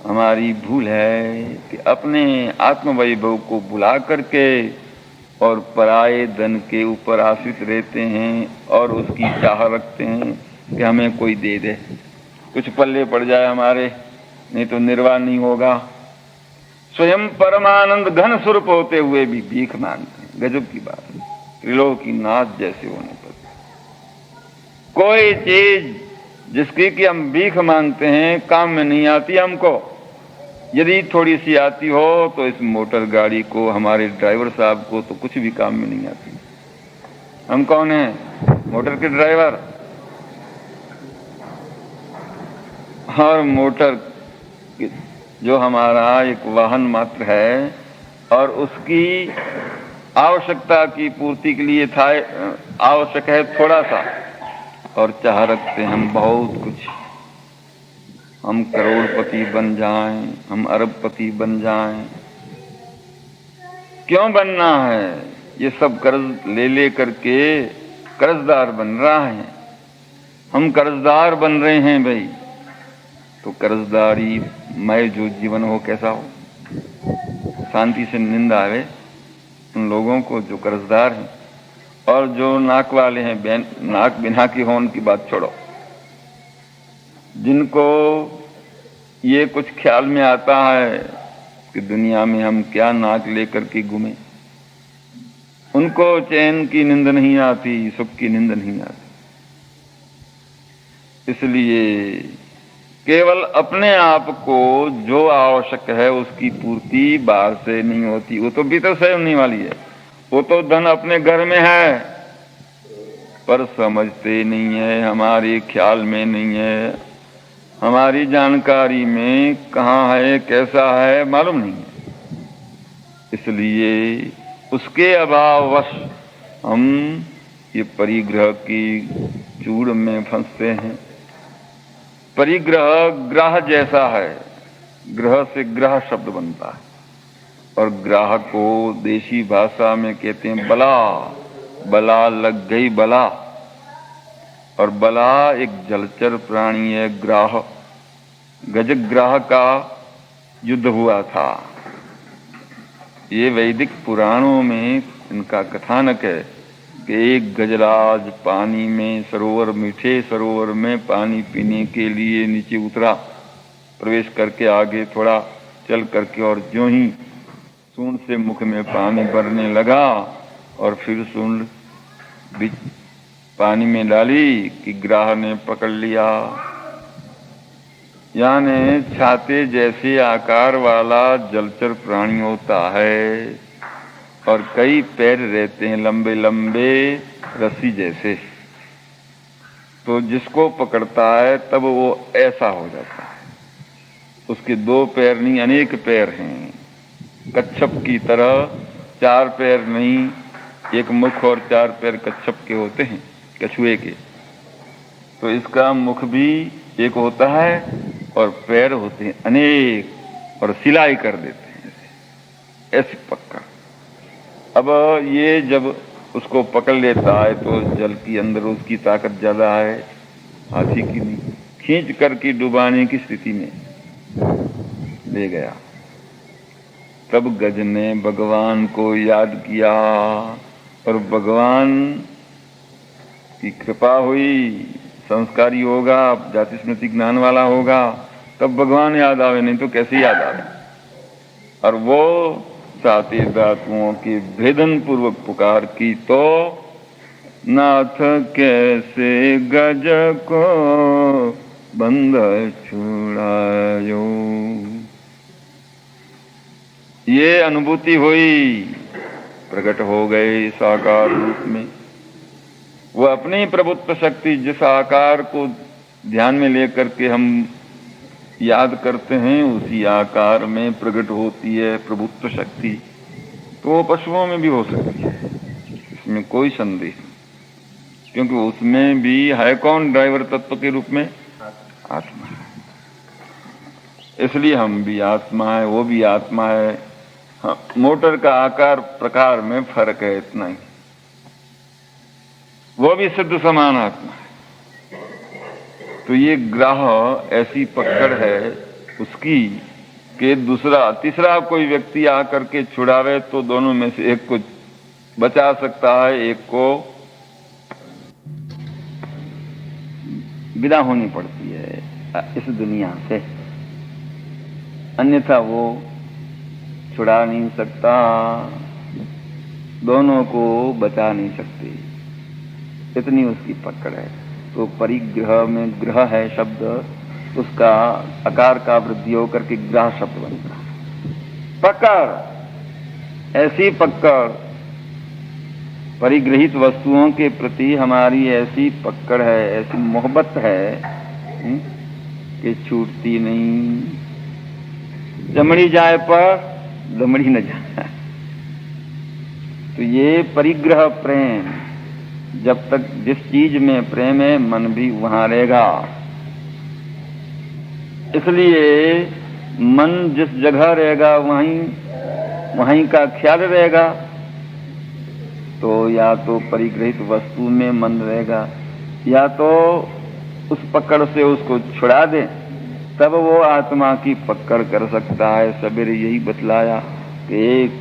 हमारी भूल है कि अपने आत्मवैभव को बुला करके और पराये धन के ऊपर आश्रित रहते हैं और उसकी चाह रखते हैं कि हमें कोई दे दे, कुछ पल्ले पड़ जाए हमारे, नहीं तो निर्वाह नहीं होगा। स्वयं परमानंद घन स्वरूप होते हुए भी भीख मांगते हैं। गजब की बात है। त्रिलोकीनाथ जैसे होने पर कोई चीज जिसकी कि हम भीख मांगते हैं काम में नहीं आती हमको, यदि थोड़ी सी आती हो तो इस मोटर गाड़ी को, हमारे ड्राइवर साहब को तो कुछ भी काम में नहीं आती। हम कौन हैं? मोटर के ड्राइवर। और मोटर जो हमारा एक वाहन मात्र है और उसकी आवश्यकता की पूर्ति के लिए था आवश्यक है थोड़ा सा, और चाह रखते हम बहुत कुछ, हम करोड़पति बन जाएं, हम अरबपति बन जाएं। क्यों बनना है? ये सब कर्ज ले ले करके कर्जदार बन रहा है। हम कर्जदार बन रहे हैं भाई, तो कर्जदारी मैं जो जीवन हो कैसा हो? शांति से नींद आवे उन लोगों को जो कर्जदार हैं, और जो नाक वाले हैं, नाक बिना की हो उनकी बात छोड़ो। जिनको ये कुछ ख्याल में आता है कि दुनिया में हम क्या नाक लेकर के घूमे, उनको चैन की नींद नहीं आती, सुख की नींद नहीं आती। इसलिए केवल अपने आप को जो आवश्यक है उसकी पूर्ति बाहर से नहीं होती, वो तो भीतर से होने वाली है। वो तो धन अपने घर में है पर समझते नहीं है, हमारे ख्याल में नहीं है, हमारी जानकारी में कहाँ है कैसा है मालूम नहीं है। इसलिए उसके अभाववश हम ये परिग्रह की चूड़ में फंसते हैं। परिग्रह ग्रह जैसा है, ग्रह से ग्रह शब्द बनता है, और ग्राह को देशी भाषा में कहते हैं बला। बला लग गई बला, और बला एक जलचर प्राणी है। ग्राह, गजग्राह का युद्ध हुआ था। ये वैदिक पुराणों में इनका कथानक है कि एक गजराज पानी में, सरोवर, मीठे सरोवर में पानी पीने के लिए नीचे उतरा, प्रवेश करके आगे थोड़ा चल करके, और ज्यों ही सूंड से मुख में पानी भरने लगा और फिर सूंड बीच पानी में डाली कि ग्राह ने पकड़ लिया। यानी छाते जैसे आकार वाला जलचर प्राणी होता है और कई पैर रहते हैं लंबे लंबे रस्सी जैसे, तो जिसको पकड़ता है तब वो ऐसा हो जाता है। उसके दो पैर नहीं अनेक पैर हैं, कच्छप की तरह। चार पैर नहीं, एक मुख और चार पैर कच्छप के होते हैं, कछुए के। तो इसका मुख भी एक होता है और पैर होते हैं अनेक, और सिलाई कर देते हैं ऐसे पक्का। अब ये जब उसको पकड़ लेता है तो जल की अंदर उसकी ताकत ज्यादा है हाथी की नहीं, खींच करके डुबाने की स्थिति में ले गया। तब गज ने भगवान को याद किया और भगवान की कृपा हुई, संस्कारी होगा, जाति स्मृति ज्ञान वाला होगा, तब भगवान याद आवे, नहीं तो कैसे याद आवे। और वो साते धातुओं के भेदन पूर्वक पुकार की तो नाथ कैसे गज को बंद छुड़ायो। ये अनुभूति हुई, प्रकट हो गए साकार रूप में। वो अपनी प्रभुत्व शक्ति जिस आकार को ध्यान में लेकर के हम याद करते हैं, उसी आकार में प्रकट होती है प्रभुत्व शक्ति। तो वो पशुओं में भी हो सकती है, इसमें कोई संदेह नहीं, क्योंकि उसमें भी है कौन ड्राइवर तत्व के रूप में? आत्मा है। इसलिए हम भी आत्मा है, वो भी आत्मा है। हाँ, मोटर का आकार प्रकार में फर्क है, इतना ही। वो भी सिद्ध समान आत्मा है। तो ये ग्रह ऐसी पकड़ है उसकी कि दूसरा तीसरा कोई व्यक्ति आकर के छुड़ावे तो दोनों में से एक को बचा सकता है, एक को विदा होनी पड़ती है इस दुनिया से, अन्यथा वो छुड़ा नहीं सकता, दोनों को बचा नहीं सकती, इतनी उसकी पकड़ है। तो परिग्रह में ग्रह है शब्द, उसका आकार का वृद्धि होकर के ग्रह शब्द बनता है। पकड़, ऐसी पकड़, परिग्रहित वस्तुओं के प्रति हमारी ऐसी पकड़ है, ऐसी मोहब्बत है कि छूटती नहीं। जमड़ी जाए पर दमड़ी न जाए। तो ये परिग्रह प्रेम, जब तक जिस चीज में प्रेम है मन भी वहां रहेगा। इसलिए मन जिस जगह रहेगा वहीं का ख्याल रहेगा। तो या तो परिग्रहित वस्तु में मन रहेगा, या तो उस पकड़ से उसको छुड़ा दे, तब वो आत्मा की पकड़ कर सकता है। सवेरे यही बतलाया कि एक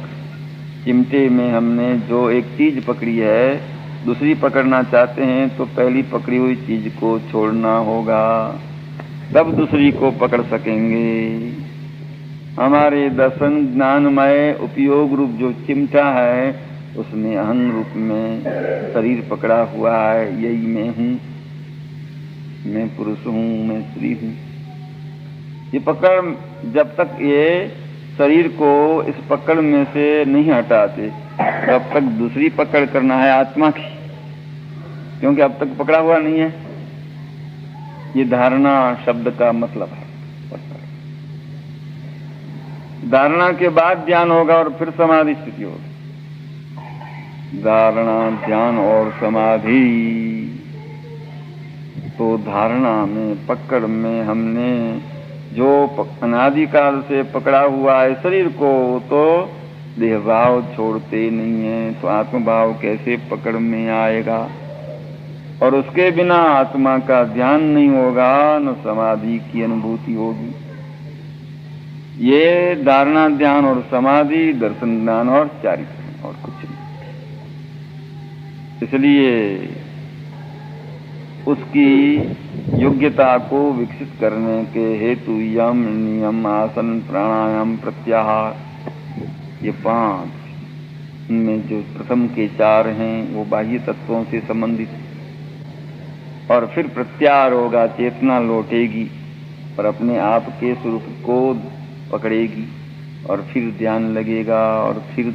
चिमटे में हमने जो एक चीज पकड़ी है, दूसरी पकड़ना चाहते हैं तो पहली पकड़ी हुई चीज को छोड़ना होगा, तब दूसरी को पकड़ सकेंगे। हमारे दर्शन ज्ञानमय उपयोग रूप जो चिमटा है, उसमें अहं रूप में शरीर पकड़ा हुआ है। यही मैं हूँ, मैं पुरुष हूँ, मैं स्त्री हूँ। ये पकड़ जब तक ये शरीर को इस पकड़ में से नहीं हटाते, तब तक दूसरी पकड़ करना है आत्मा की, क्योंकि अब तक पकड़ा हुआ नहीं है। ये धारणा शब्द का मतलब है। धारणा के बाद ध्यान होगा और फिर समाधि स्थिति होगी। धारणा, ध्यान और समाधि। तो धारणा में, पकड़ में हमने जो अनादिकाल से पकड़ा हुआ है शरीर को, तो देह भाव छोड़ते नहीं है, तो आत्मभाव कैसे पकड़ में आएगा? और उसके बिना आत्मा का ध्यान नहीं होगा, न समाधि की अनुभूति होगी। ये धारणा, ध्यान और समाधि, दर्शन, ज्ञान और चारित्र, और कुछ नहीं। इसलिए उसकी योग्यता को विकसित करने के हेतु यम, नियम, आसन, प्राणायाम, प्रत्याहार, ये 5, इनमें जो प्रथम के 4 हैं वो बाह्य तत्वों से संबंधित, और फिर प्रत्याहार होगा, चेतना लौटेगी और अपने आप के स्वरूप को पकड़ेगी, और फिर ध्यान लगेगा, और फिर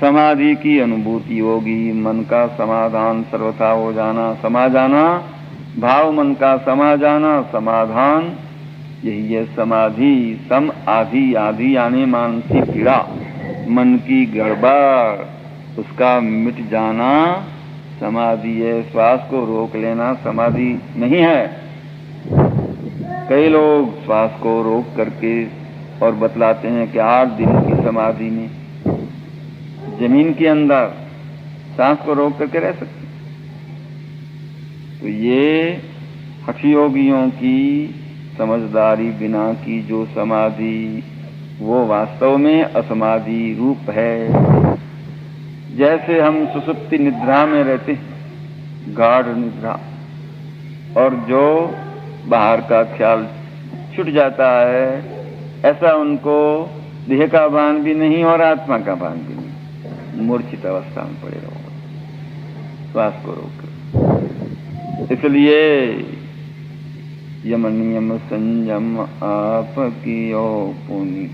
समाधि की अनुभूति होगी। मन का समाधान सर्वथा हो जाना, समा जाना, भाव मन का समा जाना, समाधान, यही है समाधि। सम आधि, आधि यानी मानसिक पीड़ा, मन की गड़बड़, उसका मिट जाना समाधि है। श्वास को रोक लेना समाधि नहीं है। कई लोग श्वास को रोक करके और बतलाते हैं कि 8 दिन की समाधि में जमीन के अंदर सांस को रोक करके रह सकते। तो ये हठयोगियों की समझदारी बिना की जो समाधि, वो वास्तव में असमाधि रूप है। जैसे हम सुसुप्ति निद्रा में रहते हैं, गाढ़ निद्रा, और जो बाहर का ख्याल छूट जाता है, ऐसा उनको देह का भान भी नहीं और आत्मा का भान भी नहीं, मूर्छित अवस्था में पड़े रहो श्वास को रोक। इसलिए यम नियम संयम आप कियो पुनि,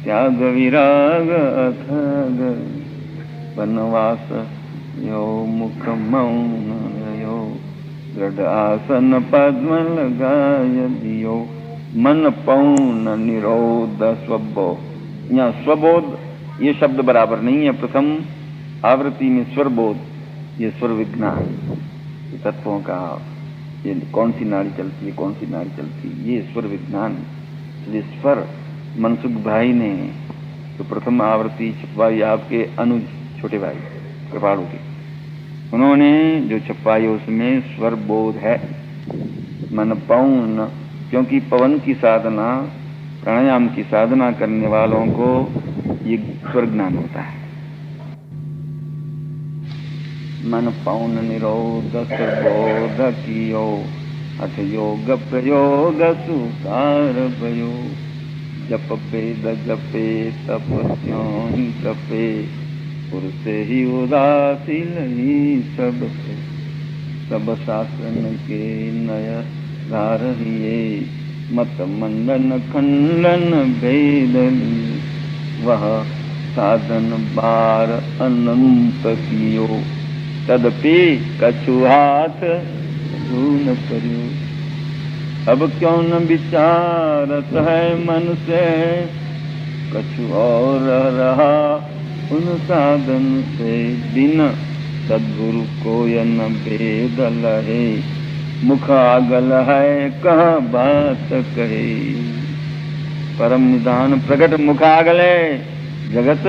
त्याग विराग अथग वनवास यो मुख मौन यो, दृढ़ आसन पद्म लगाय दियो, मन पौन निरोध स्वबोध। यहाँ स्वबोध ये शब्द बराबर नहीं है। प्रथम आवृत्ति में स्वरबोध, ये स्वर विज्ञान, ये तत्वों का, ये कौन सी नाड़ी चलती है, कौन सी नाड़ी चलती है, ये स्वर विज्ञान। इसलिए स्वर मनसुख भाई ने तो प्रथम आवृत्ति छपवाई, आपके अनुज छोटे भाई कृपाणु के, उन्होंने जो छपाई उसमें स्वर बोध है। मन पौन, क्योंकि पवन की साधना, प्राणायाम की साधना करने वालों को ये स्वर ज्ञान होता है। मन पौन निरोध बोध कियो, हठ योग प्रयोग सुकार भयो, जप वेद जपे तप त्यों ही तपे, पुरसे ही उदासीन ही सब से, सब शासन के नय धारिये, मत मंडन खंडन भेदली, वह साधन बार अनंत कियो, तदपि कछु हाथ न करियो। अब क्यों न विचारत है मन से, कछु और रहा उन साधन से, बिन सद्गुरु को न भेद लहे, मुख आगल है कह बात कहे, परम निदान प्रगट मुख आगले, जगत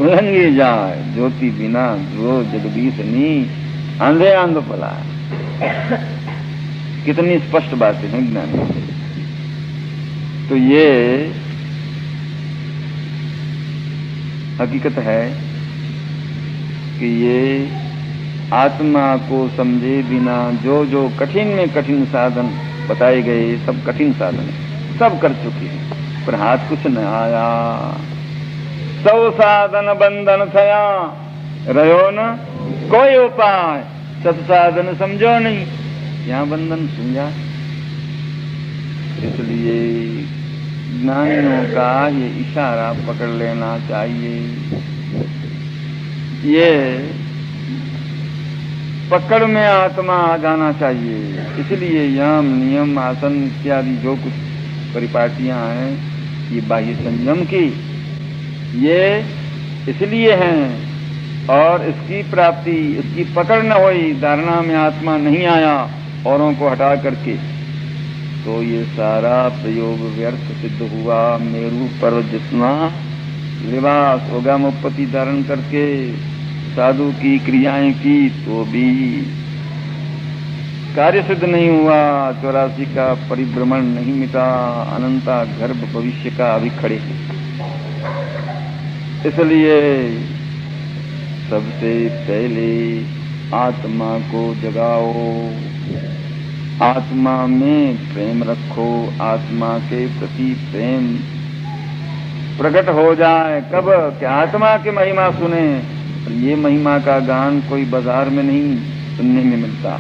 उलंघी जाए, ज्योति बिना ध्रुव जगदीशनी, आंधे आंध पला। कितनी स्पष्ट बातें हैं ज्ञानी। तो ये हकीकत है कि ये आत्मा को समझे बिना जो जो कठिन में कठिन साधन बताए गए, सब कठिन साधन सब कर चुकी है, पर हाथ कुछ न आया। सौ साधन बंधन थया, रहो न कोई उपाय, सब साधन समझो नहीं, यहाँ बंधन समझा। इसलिए ज्ञानियों का ये इशारा पकड़ लेना चाहिए। ये पकड़ में आत्मा आ जाना चाहिए। इसलिए यम नियम आसन इत्यादि जो कुछ परिपाटियां हैं, ये बाह्य संयम की, ये इसलिए हैं। और इसकी प्राप्ति, इसकी पकड़ न हुई, धारणा में आत्मा नहीं आया औरों को हटा करके, तो ये सारा प्रयोग व्यर्थ सिद्ध हुआ। मेरू पर्वत जितना लिबास होगा मुपत्ति धारण करके साधु की क्रियाएं की, तो भी कार्य सिद्ध नहीं हुआ। 84 का परिभ्रमण नहीं मिटा, अनंता गर्भ भविष्य का अभी खड़े। इसलिए सबसे पहले आत्मा को जगाओ, आत्मा में प्रेम रखो, आत्मा के प्रति प्रेम प्रकट हो जाए। कब? कि आत्मा की महिमा सुने। ये महिमा का गान कोई बाजार में नहीं सुनने में मिलता।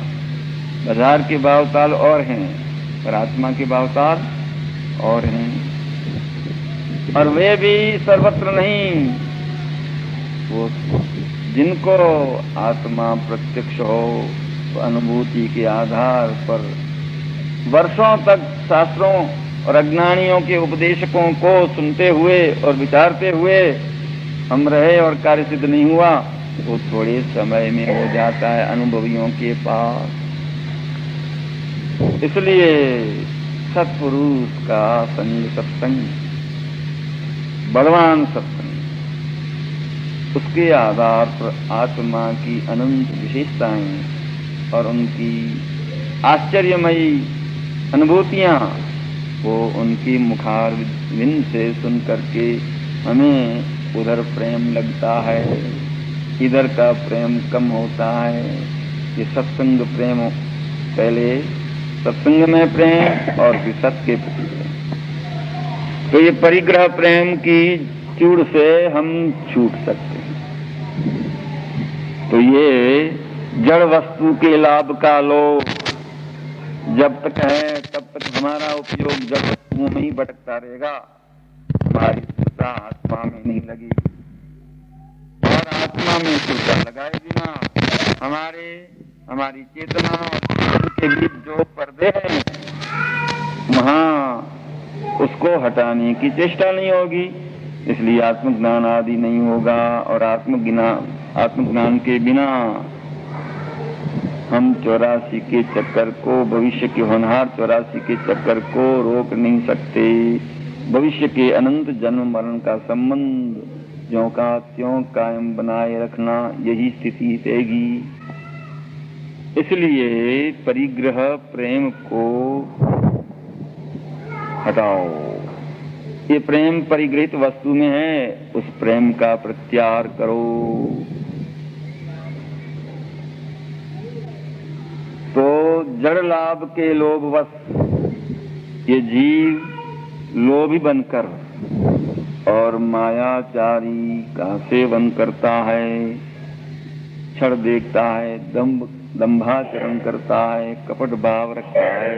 बाजार के भावताल और हैं, पर आत्मा के भावताल और हैं, और वे भी सर्वत्र नहीं। वो जिनको आत्मा प्रत्यक्ष हो, अनुभूति के आधार पर वर्षों तक शास्त्रों और अज्ञानियों के उपदेशकों को सुनते हुए और विचारते हुए हम रहे और कार्य सिद्ध नहीं हुआ, वो थोड़े समय में हो जाता है अनुभवियों के पास। इसलिए सत्पुरुष का संग सत्संग, बलवान सत्संग, उसके आधार पर आत्मा की अनंत विशेषताएं और उनकी आश्चर्यमयी अनुभूतियाँ वो उनकी मुखारविंद से सुन करके हमें उधर प्रेम लगता है, इधर का प्रेम कम होता है। ये सत्संग प्रेम, पहले सत्संग में प्रेम और फिर सत्य के प्रति प्रेम। तो ये परिग्रह प्रेम की चूड़ से हम छूट सकते हैं। तो ये जड़ वस्तु के लाभ का लोभ जब तक है तब तक हमारा उपयोग जड़ वस्तुओं में ही भटकता रहेगा, हमारी चिंता आत्मा में नहीं लगेगी। और आत्मा में चिंता लगाए बिना हमारी चेतना और के बीच जो पर्दे हैं वहां उसको हटाने की चेष्टा नहीं होगी, इसलिए आत्मज्ञान आदि नहीं होगा। और आत्मज्ञान के बिना हम 84 के चक्कर को, भविष्य के होनहार 84 के चक्कर को रोक नहीं सकते। भविष्य के अनंत जन्म मरण का संबंध ज्यों का त्यों कायम बनाए रखना, यही स्थिति रहेगी। इसलिए परिग्रह प्रेम को हटाओ। ये प्रेम परिग्रहित वस्तु में है, उस प्रेम का प्रत्याहार करो। तो जड़ लाभ के लोभवश ये जीव लोभी बनकर और मायाचारी का सेवन करता है, क्षण देखता है, दंभाचरण करता है, कपट भाव रखता है।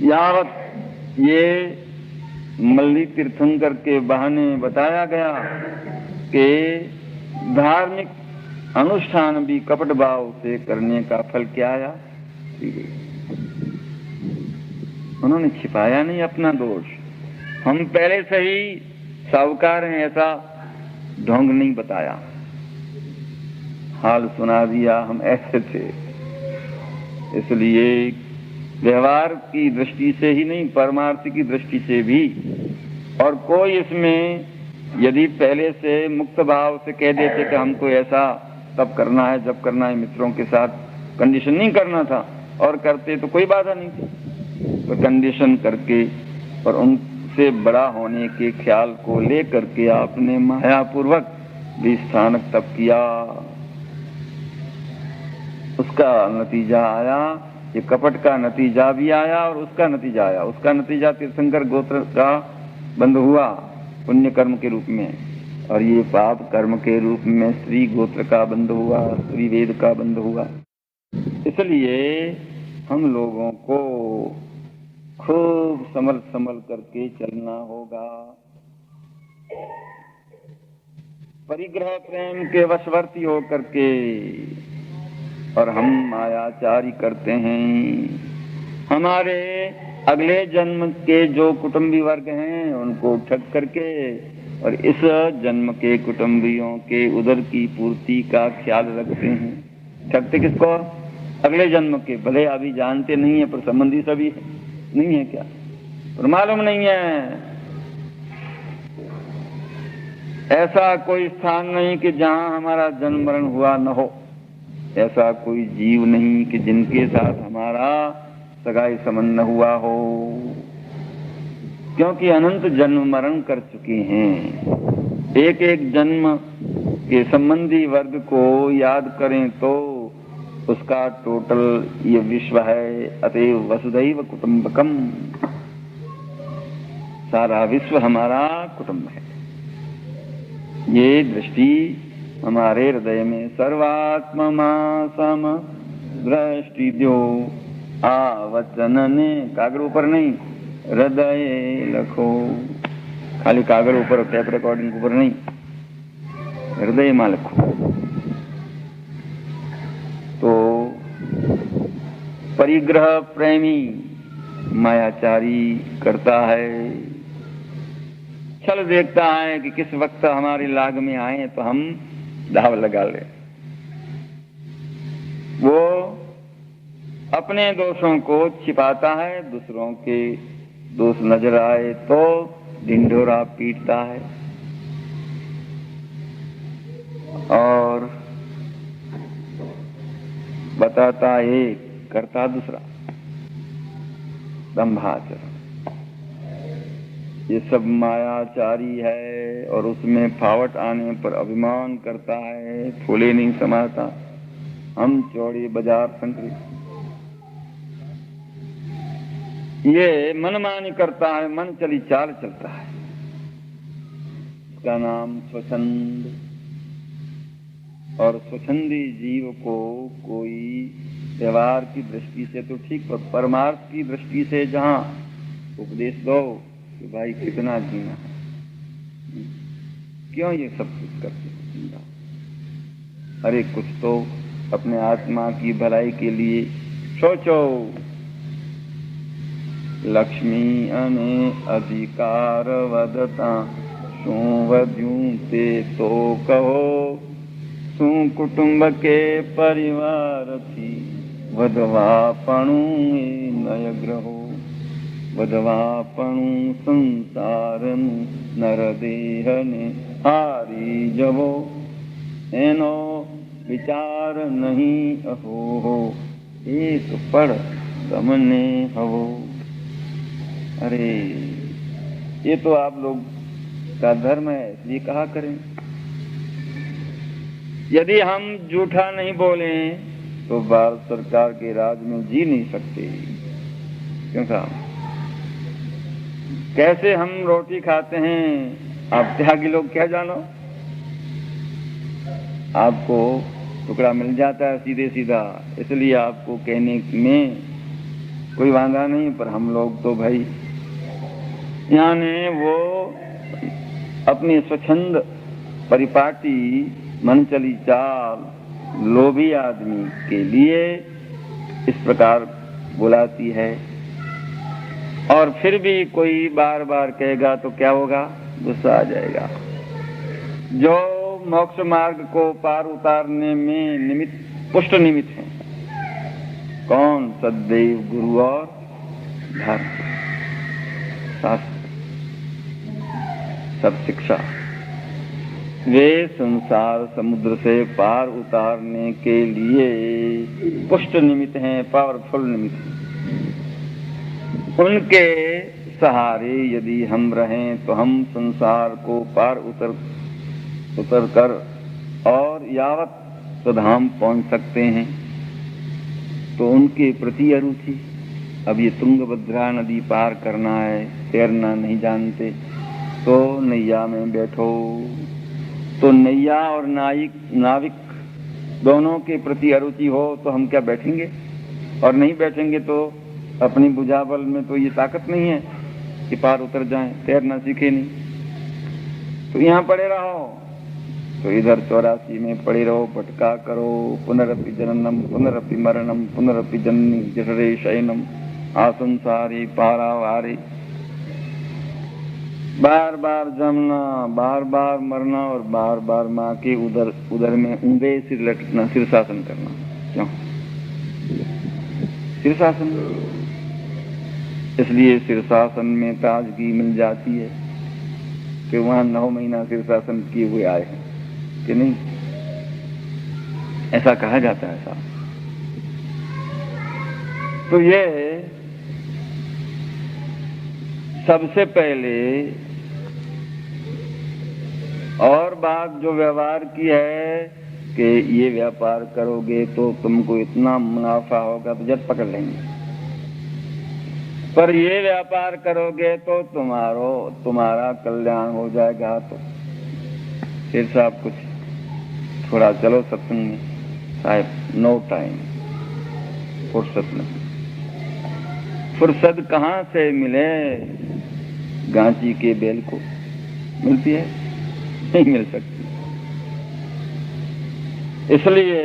यावत ये मल्ली तीर्थंकर के बहाने बताया गया कि धार्मिक अनुष्ठान भी कपट भाव से करने का फल क्या आया? उन्होंने छिपाया नहीं अपना दोष। हम पहले से ही साहूकार हैं ऐसा ढोंग नहीं बताया, हाल सुना दिया हम ऐसे थे। इसलिए व्यवहार की दृष्टि से ही नहीं, परमार्थ की दृष्टि से भी, और कोई इसमें यदि पहले से मुक्त भाव से कह देते कि हमको ऐसा तब करना है जब करना है, मित्रों के साथ कंडीशन नहीं करना था और करते तो कोई बाधा नहीं थी। तो कंडीशन करके और उनसे बड़ा होने के ख्याल को लेकर के आपने मायापूर्वक भी स्थानक तप किया, उसका नतीजा आया। ये कपट का नतीजा भी आया और उसका नतीजा आया। उसका नतीजा तीर्थंकर गोत्र का बंद हुआ पुण्य कर्म के रूप में, और ये पाप कर्म के रूप में स्त्री गोत्र का बंद हुआ, स्त्री वेद का बंद हुआ। इसलिए हम लोगों को खूब संभल करके चलना होगा। परिग्रह प्रेम के वशवर्ती होकर के, और हम मायाचारी करते हैं। हमारे अगले जन्म के जो कुटुंबी वर्ग हैं उनको ठग करके और इस जन्म के कुटुंबियों के उदर की पूर्ति का ख्याल रखते हैं। ठगते किसको? अगले जन्म के। भले अभी जानते नहीं है पर संबंधी सभी है, नहीं है क्या? पर मालूम नहीं है। ऐसा कोई स्थान नहीं कि जहां हमारा जन्म मरण हुआ न हो। ऐसा कोई जीव नहीं कि जिनके साथ हमारा सगाई संबंध न हुआ हो, क्योंकि अनंत जन्म मरण कर चुके हैं। एक एक जन्म के संबंधी वर्ग को याद करें तो उसका टोटल ये विश्व है। अतएव वसुधैव कुटुंबकम, सारा विश्व हमारा कुटुंब है। ये दृष्टि हमारे हृदय में सर्वात्मा सम दृष्टि दो आवचन ने, कागड़ ऊपर नहीं, हृदय लखो। खाली कागड़ ऊपर, टेप रिकॉर्डिंग ऊपर नहीं, हृदय में लखो। तो परिग्रह प्रेमी मायाचारी करता है, छल देखता है कि किस वक्त हमारी लाग में आए तो हम दाव लगा ले। वो अपने दोषों को छिपाता है, दूसरों के दोष नजर आए तो ढिंढोरा पीटता है और बताता एक, करता दूसरा। दंभाचरण, ये सब मायाचारी है और उसमें फावट आने पर अभिमान करता है, फूले नहीं समाता, हम चौड़ी बाजार संकरी। ये मनमानी करता है, मन चली चाल चलता है, इसका नाम स्वच्छंद। और स्वच्छंदी जीव को कोई व्यवहार की दृष्टि से तो ठीक, पर परमार्थ की दृष्टि से जहाँ उपदेश दो कि भाई कितना जीना है, क्यों ये सब कुछ करते हो, अरे कुछ तो अपने आत्मा की भलाई के लिए सोचो। लक्ष्मी अने अधिकार वदता शू वध्यूं ते तो कहो, शू कुटुंब के परिवार थी वधवापणु नय ग्रहो, वधवापणु संसारनु नरदेह ने हारी जवो, एनो विचार नहीं अहो हो, एक पढ़ समने हवो। अरे ये तो आप लोग का धर्म है, इसलिए कहा करें। यदि हम झूठा नहीं बोले तो भारत सरकार के राज में जी नहीं सकते। क्यों साहब, कैसे हम रोटी खाते हैं आप त्यागी लोग क्या जानो, आपको टुकड़ा मिल जाता है सीधे सीधा, इसलिए आपको कहने में कोई वांधा नहीं। पर हम लोग तो भाई यानी वो अपनी स्वच्छंद परिपाटी मन चली चाल लोभी आदमी के लिए इस प्रकार बुलाती है। और फिर भी कोई बार बार कहेगा तो क्या होगा, गुस्सा आ जाएगा। जो मोक्ष मार्ग को पार उतारने में निमित्त पुष्ट निमित्त है कौन, सदैव गुरु और धर्म, शास्त्र, सब शिक्षा, वे संसार समुद्र से पार उतारने के लिए पुष्ट निमित्त हैं, पावरफुल निमित्त हैं। उनके सहारे यदि हम रहें तो हम संसार को पार उतर कर और यावत स्वधाम पहुंच सकते हैं। तो उनके प्रति अरुचि, अब ये तुंगभद्रा नदी पार करना है, तैरना नहीं जानते तो नैया में बैठो। तो नैया और नाविक दोनों के प्रति अरुचि हो तो हम क्या बैठेंगे, और नहीं बैठेंगे तो अपनी बुझावल में तो ये ताकत नहीं है कि पार उतर जाएं, तैरना सीखे नहीं। तो यहाँ पड़े रहो, तो इधर 84 में पड़े रहो, भटका करो। पुनरपि जननम पुनरपि मरणम पुनरपि जननी जठरे शयनम आसंसारे पारावारे, बार बार जमना, बार बार मरना और बार बार माँ के उधर में ऊंधे सिर लटकना, शीर्षासन करना। क्यों शीर्षासन? इसलिए शीर्षासन में ताजगी मिल जाती है कि वहां 9 महीना शीर्षासन किए हुए आए हैं कि नहीं, ऐसा कहा जाता है साहब। तो ये सबसे पहले और बात जो व्यवहार की है कि ये व्यापार करोगे तो तुमको इतना मुनाफा होगा तो जब पकड़ लेंगे, पर ये व्यापार करोगे तो तुम्हारा कल्याण हो जाएगा। तो फिर साहब कुछ थोड़ा चलो सत्संग में साहब, नो टाइम, फुर्सत नहीं। फुर्सत कहाँ से मिले, गांची के बेल को मिलती है? नहीं मिल सकती। इसलिए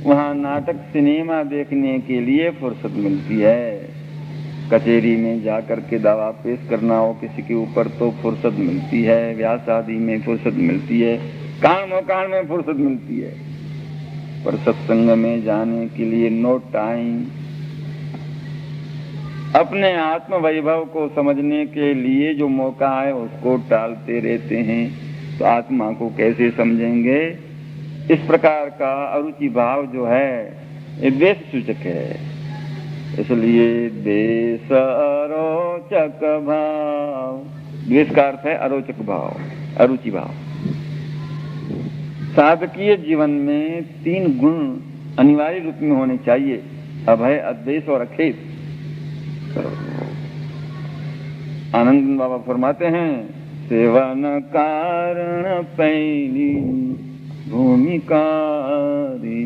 वहां नाटक सिनेमा देखने के लिए फुर्सत मिलती है। कचहरी में जाकर के दावा पेश करना हो किसी के ऊपर तो फुर्सत मिलती है, ब्याह शादी में फुर्सत मिलती है, कान मकान में फुर्सत मिलती है, पर सत्संग में जाने के लिए नो टाइम। अपने आत्म वैभव को समझने के लिए जो मौका है उसको टालते रहते हैं, तो आत्मा को कैसे समझेंगे? इस प्रकार का अरुचि भाव जो है ये द्वेष सूचक है। इसलिए द्वेष अरोचक भाव, द्वेष का अर्थ है अरोचक भाव, अरुचि भाव। साधकीय जीवन में 3 गुण अनिवार्य रूप में होने चाहिए, अभय, अद्वेष और अखेत। आनंद बाबा फरमाते हैं, सेवन कारण पैनी भूमिकारी,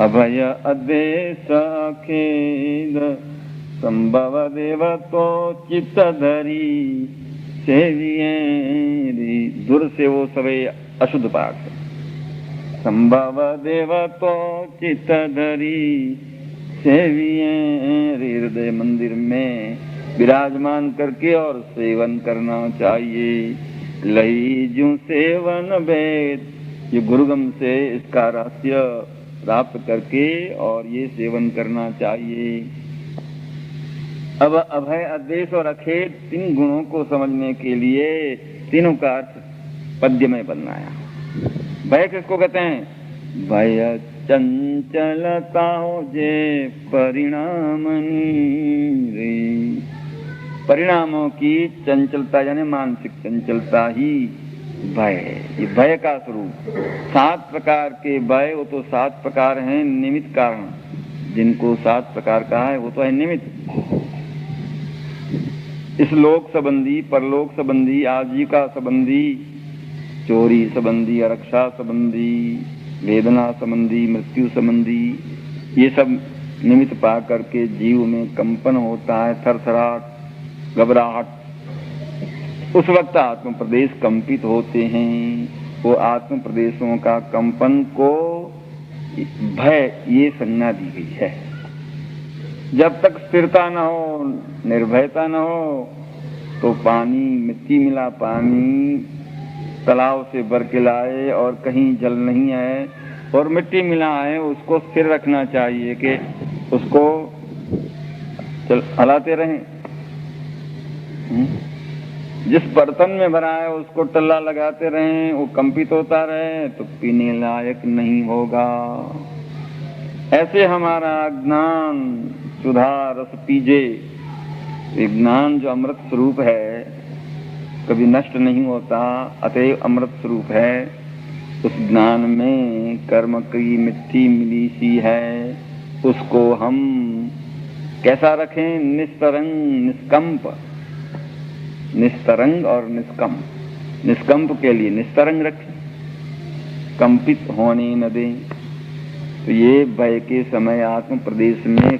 अभय अद्वेष अखेद, संभव देव तो चित्त धरी सेवियेरी। दूर से वो सवे अशुद्ध पाठ है। संभव देव तो चित्त धरी सेवियेरी, हृदय मंदिर में विराजमान करके और सेवन करना चाहिए। लई जू सेवन वेद, ये गुरुगम से इसका रहस्य प्राप्त करके और ये सेवन करना चाहिए। अब अभय, अद्वेष और अखेत 3 गुणों को समझने के लिए तीनों का अर्थ पद्य में बनाया। भय किसको कहते हैं? भय चंचलता हो जे परिणाम रे, परिणामों की चंचलता यानी मानसिक चंचलता ही भय है। ये भय का स्वरूप 7 प्रकार के भय, वो तो 7 प्रकार हैं निमित्त कारण। जिनको 7 प्रकार का है वो तो है निमित्त। इस लोक संबंधी, परलोक संबंधी, आजीविका संबंधी, चोरी संबंधी, आरक्षा संबंधी, वेदना संबंधी, मृत्यु संबंधी, ये सब निमित्त पा करके जीव में कंपन होता है, थरथराहट, घबराहट। उस वक्त आत्म प्रदेश कंपित होते हैं। वो आत्म प्रदेशों का कंपन को भय ये संज्ञा दी गई है। जब तक स्थिरता न हो, निर्भयता न हो, तो पानी, मिट्टी मिला पानी तालाब से भर के लाए और कहीं जल नहीं है और मिट्टी मिला है, उसको स्थिर रखना चाहिए कि उसको हलाते रहें। जिस बर्तन में भरा है उसको टल्ला लगाते रहें, वो कंपित होता रहे तो पीने लायक नहीं होगा। ऐसे हमारा ज्ञान सुधा रस पीजे, ज्ञान जो अमृत स्वरूप है, कभी नष्ट नहीं होता, अतएव अमृत स्वरूप है। उस ज्ञान में कर्म की मिट्टी मिली सी है, उसको हम कैसा रखें? निस्तरंग, निष्कंप। निस्तरंग और निष्कंप। निष्कंप के लिए निस्तरंग रखें, कंपित होने न दें। तो ये भय के समय आत्म प्रदेश में,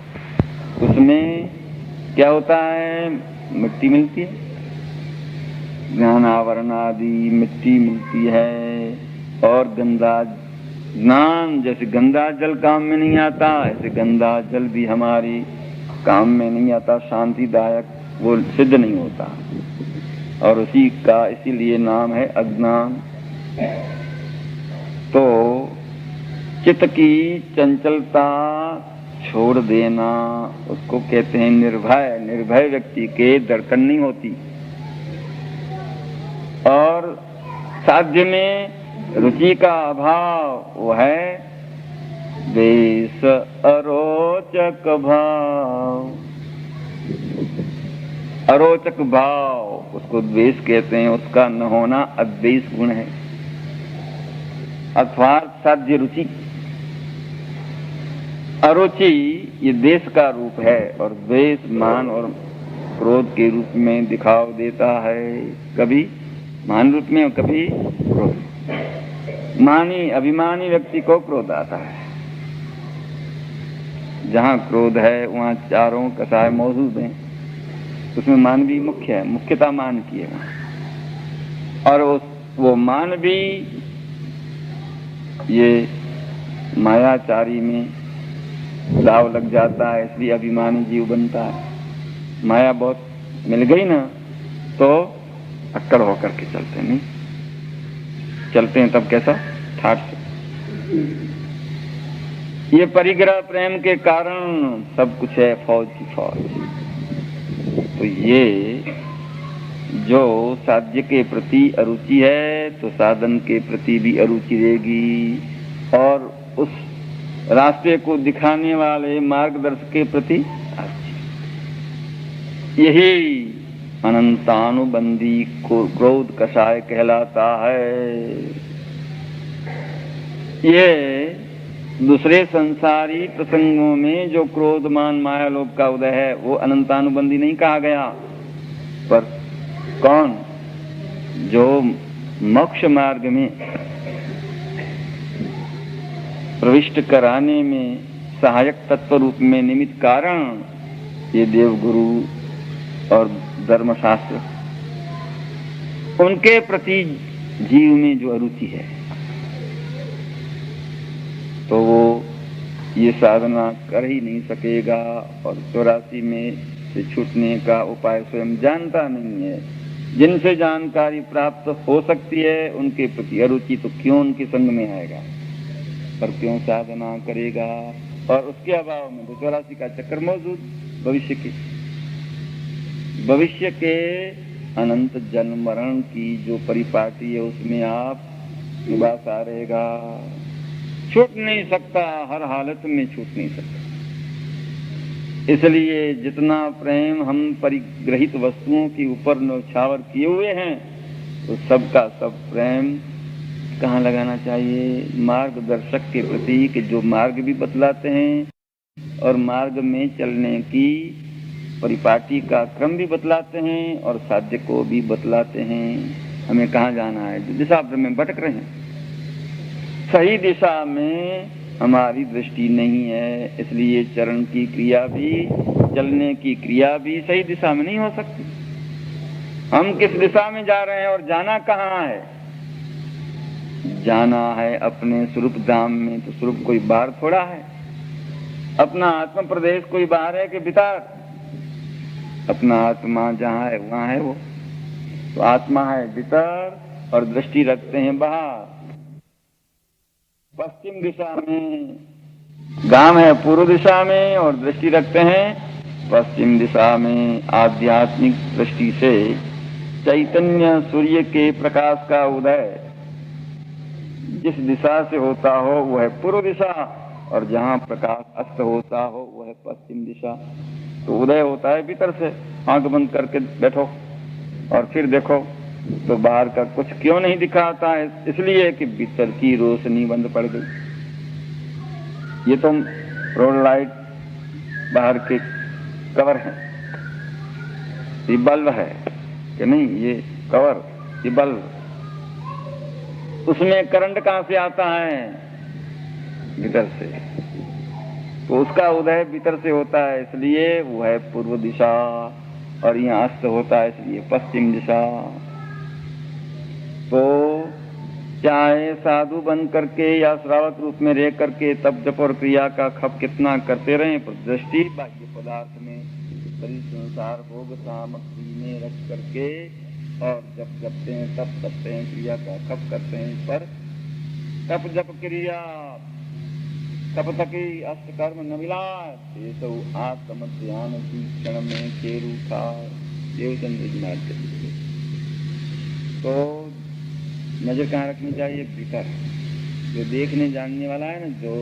उसमें क्या होता है? मिट्टी मिलती है, ज्ञान आवरण आदि मिट्टी मिलती है। और गंदा ज्ञान, जैसे गंदा जल काम में नहीं आता, ऐसे गंदा जल भी हमारी काम में नहीं आता, शांतिदायक वो सिद्ध नहीं होता। और उसी का इसीलिए नाम है अज्ञान। तो चित्त की चंचलता छोड़ देना, उसको कहते हैं निर्भय। निर्भय व्यक्ति के धड़कन नहीं होती। और साध्य में रुचि का अभाव, वो है द्वेष अरोचक भाव। अरोचक भाव, उसको द्वेष कहते हैं, उसका न होना अद्वेष गुण है। अर्थात साध्य रुचि। अरुचि ये द्वेष का रूप है, और द्वेष मान और क्रोध के रूप में दिखाव देता है। कभी मान रूप में और कभी क्रोध। मानी, अभिमानी व्यक्ति को क्रोध आता है। जहाँ क्रोध है वहाँ चारों कसाय मौजूद हैं, उसमें मान भी मुख्य है, मुख्यता मान की है। और वो मान भी ये मायाचारी में दाव लग जाता है, इसलिए अभिमानी जीव बनता है। माया बहुत मिल गई ना तो अक्कड़ होकर के चलते नहीं, चलते हैं तब कैसा? ठाठ से। ये परिग्रह प्रेम के कारण सब कुछ है, फौज की फौज। तो ये जो साध्य के प्रति अरुचि है, तो साधन के प्रति भी अरुचि रहेगी। और उस रास्ते को दिखाने वाले मार्गदर्शक के प्रति यही अनंतानुबंधी को क्रोध कषाय कहलाता है। ये दूसरे संसारी प्रसंगों में जो क्रोधमान माया लोभ का उदय है वो अनंतानुबंधी नहीं कहा गया, पर कौन जो मोक्ष मार्ग में प्रविष्ट कराने में सहायक तत्व रूप में निमित्त कारण ये देवगुरु और धर्मशास्त्र, उनके प्रति जीव में जो अरुचि है तो वो ये साधना कर ही नहीं सकेगा और 84 में से छूटने का उपाय स्वयं जानता नहीं है। जिनसे जानकारी प्राप्त हो सकती है उनके प्रति अरुचि तो क्यों उनके संग में आएगा, पर क्यों साधना करेगा। और उसके अभाव में 84 का चक्कर मौजूद, भविष्य के अनंत जन्म मरण की जो परिपाटी है उसमें आप निवासा रहेगा, छूट नहीं सकता, हर हालत में छूट नहीं सकता। इसलिए जितना प्रेम हम परिग्रहित वस्तुओं के ऊपर न्यौछावर किए हुए हैं तो सबका सब प्रेम कहाँ लगाना चाहिए? मार्गदर्शक के प्रति, कि जो मार्ग भी बतलाते हैं और मार्ग में चलने की परिपाटी का क्रम भी बतलाते हैं और साध्य को भी बतलाते हैं। हमें कहाँ जाना है, दिशा में भटक रहे हैं, सही दिशा में हमारी दृष्टि नहीं है, इसलिए चरण की क्रिया भी, चलने की क्रिया भी सही दिशा में नहीं हो सकती। हम किस दिशा में जा रहे हैं और जाना कहाँ है? जाना है अपने स्वरूप धाम में, तो स्वरूप कोई बाहर थोड़ा है। अपना आत्म प्रदेश कोई बाहर है कि भीतर? अपना आत्मा जहाँ है वहाँ है वो, तो आत्मा है भीतर और दृष्टि रखते हैं बाहर। पश्चिम दिशा में, गांव है पूर्व दिशा में और दृष्टि रखते हैं पश्चिम दिशा में। आध्यात्मिक दृष्टि से चैतन्य सूर्य के प्रकाश का उदय जिस दिशा से होता हो वह है पूर्व दिशा, और जहाँ प्रकाश अस्त होता हो वह है पश्चिम दिशा। तो उदय होता है भीतर से। आंख बंद करके बैठो और फिर देखो तो बाहर का कुछ क्यों नहीं दिखाता है? इसलिए कि भीतर की रोशनी बंद पड़ गई। ये तो रोड लाइट बाहर के कवर है, ये बल्ब है कि नहीं, ये कवर, ये बल्ब, उसमें करंट कहाँ से आता है? भीतर से। तो उसका उदय भीतर से होता है, इसलिए वो है पूर्व दिशा, और यहाँ अस्त होता है इसलिए पश्चिम दिशा। तो चाहे साधु बन करके या श्रावक रूप में रह करके तप जप और क्रिया का खप कितना करते रहे, पर दृष्टि बाह्य पदार्थ में, शरीर संसार भोग सामग्री में रख करके और जप जपते हैं, तप करते हैं, क्रिया का खप करते हैं, पर तप जप क्रिया तप तकी अष्ट कर्म न मिला तो आत्म ध्यान की क्षण में केरू था देवचंद्र। तो नजर कहाँ रखनी चाहिए? भीतर। जो देखने जानने वाला है ना, जो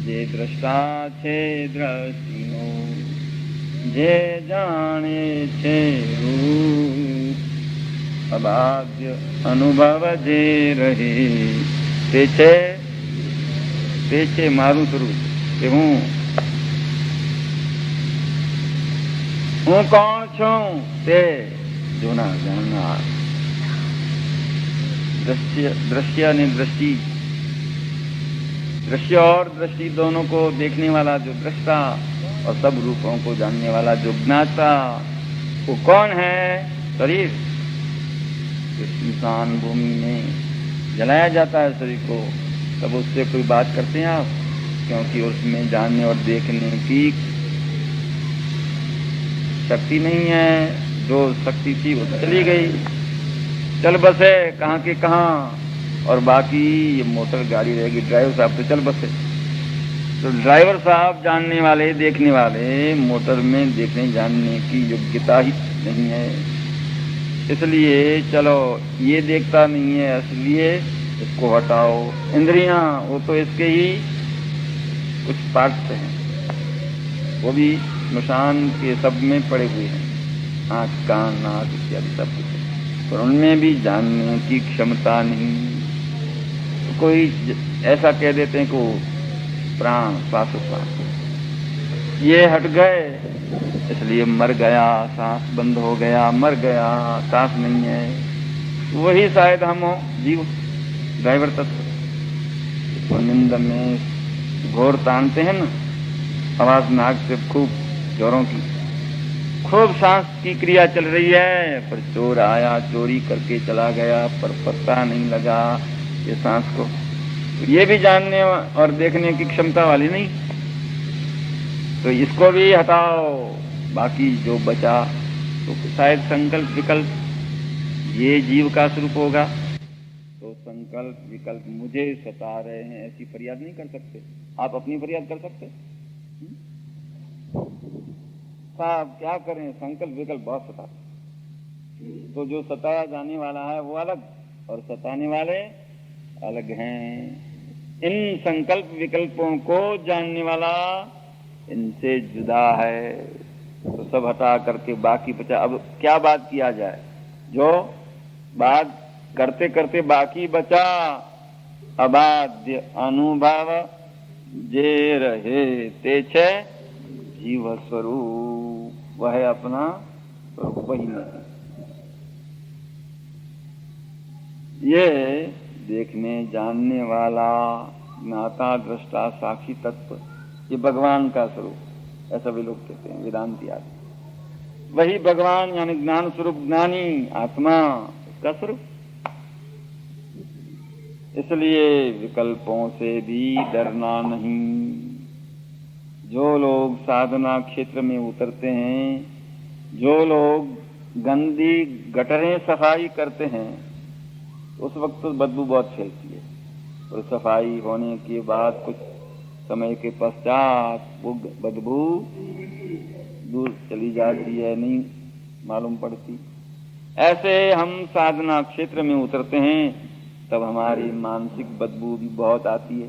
जे दृष्टा छे दृष्टिनो, जे जाने छे रूप, अबाध्य अनुभव जे रहे, તે છે મારું સ્વરૂપ, કે હું કોણ છું તે જોનાર જાણનાર। दृश्य ने दृष्टि, दृश्य और दृष्टि दोनों को देखने वाला जो दृष्टा और सब रूपों को जानने वाला जो ज्ञाता, वो कौन है? शरीर। इंसान भूमि में जलाया जाता है शरीर को, तब उससे कोई बात करते हैं आप? क्योंकि उसमें जानने और देखने की शक्ति नहीं है। जो शक्ति थी वो चली गई, चल बसे कहाँ के कहाँ, और बाकी ये मोटर गाड़ी रहेगी, ड्राइवर साहब तो चल बसे। तो ड्राइवर साहब जानने वाले, देखने वाले, मोटर में देखने जानने की योग्यता ही नहीं है। इसलिए चलो ये देखता नहीं है, इसलिए इसको हटाओ। इंद्रियां वो तो इसके ही कुछ पार्ट्स हैं, वो भी स्मशान के सब में पड़े हुए हैं, आँख कान नाक इत्यादि सब कुछ, पर उनमें भी जानने की क्षमता नहीं। तो कोई ऐसा कह देते हैं कि प्राण श्वासोच्छ्वास ये हट गए इसलिए मर गया, सांस बंद हो गया, मर गया, सांस नहीं है। वही शायद हम हो, जीव ड्राइवर तत्व। और निंद में घोर तानते हैं ना, आवाज नाक से खूब जोरों की, खूब सांस की क्रिया चल रही है, पर चोर आया, चोरी करके चला गया, पर पता नहीं लगा ये सांस को। ये भी जानने और देखने की क्षमता वाली नहीं, तो इसको भी हटाओ। बाकी जो बचा तो शायद संकल्प विकल्प ये जीव का स्वरूप होगा। तो संकल्प विकल्प मुझे सता रहे हैं, ऐसी फरियाद नहीं कर सकते। आप अपनी फरियाद कर सकते? साहब क्या करें, संकल्प विकल्प बहुत सताते। तो जो सताया जाने वाला है वो अलग और सताने वाले अलग हैं। इन संकल्प विकल्पों को जानने वाला इनसे जुदा है। तो सब हटा करके बाकी बचा। अब क्या बात किया जाए? जो बात करते करते बाकी बचा, अबाध्य अनुभव जे रहे ते छे जीव स्वरूप, वह अपना स्वरूप वही नहीं। ये देखने जानने वाला ज्ञाता दृष्टा साक्षी तत्व ये भगवान का स्वरूप, ऐसा भी लोग कहते हैं वेदांती आदि। वही भगवान यानी ज्ञान स्वरूप ज्ञानी आत्मा इसका स्वरूप। इसलिए विकल्पों से भी डरना नहीं। जो लोग साधना क्षेत्र में उतरते हैं, जो लोग गंदी गटरें सफाई करते हैं, उस वक्त तो बदबू बहुत फैलती है, और सफाई होने के बाद कुछ समय के पश्चात वो बदबू दूर चली जाती है, नहीं मालूम पड़ती। ऐसे हम साधना क्षेत्र में उतरते हैं तब हमारी मानसिक बदबू भी बहुत आती है।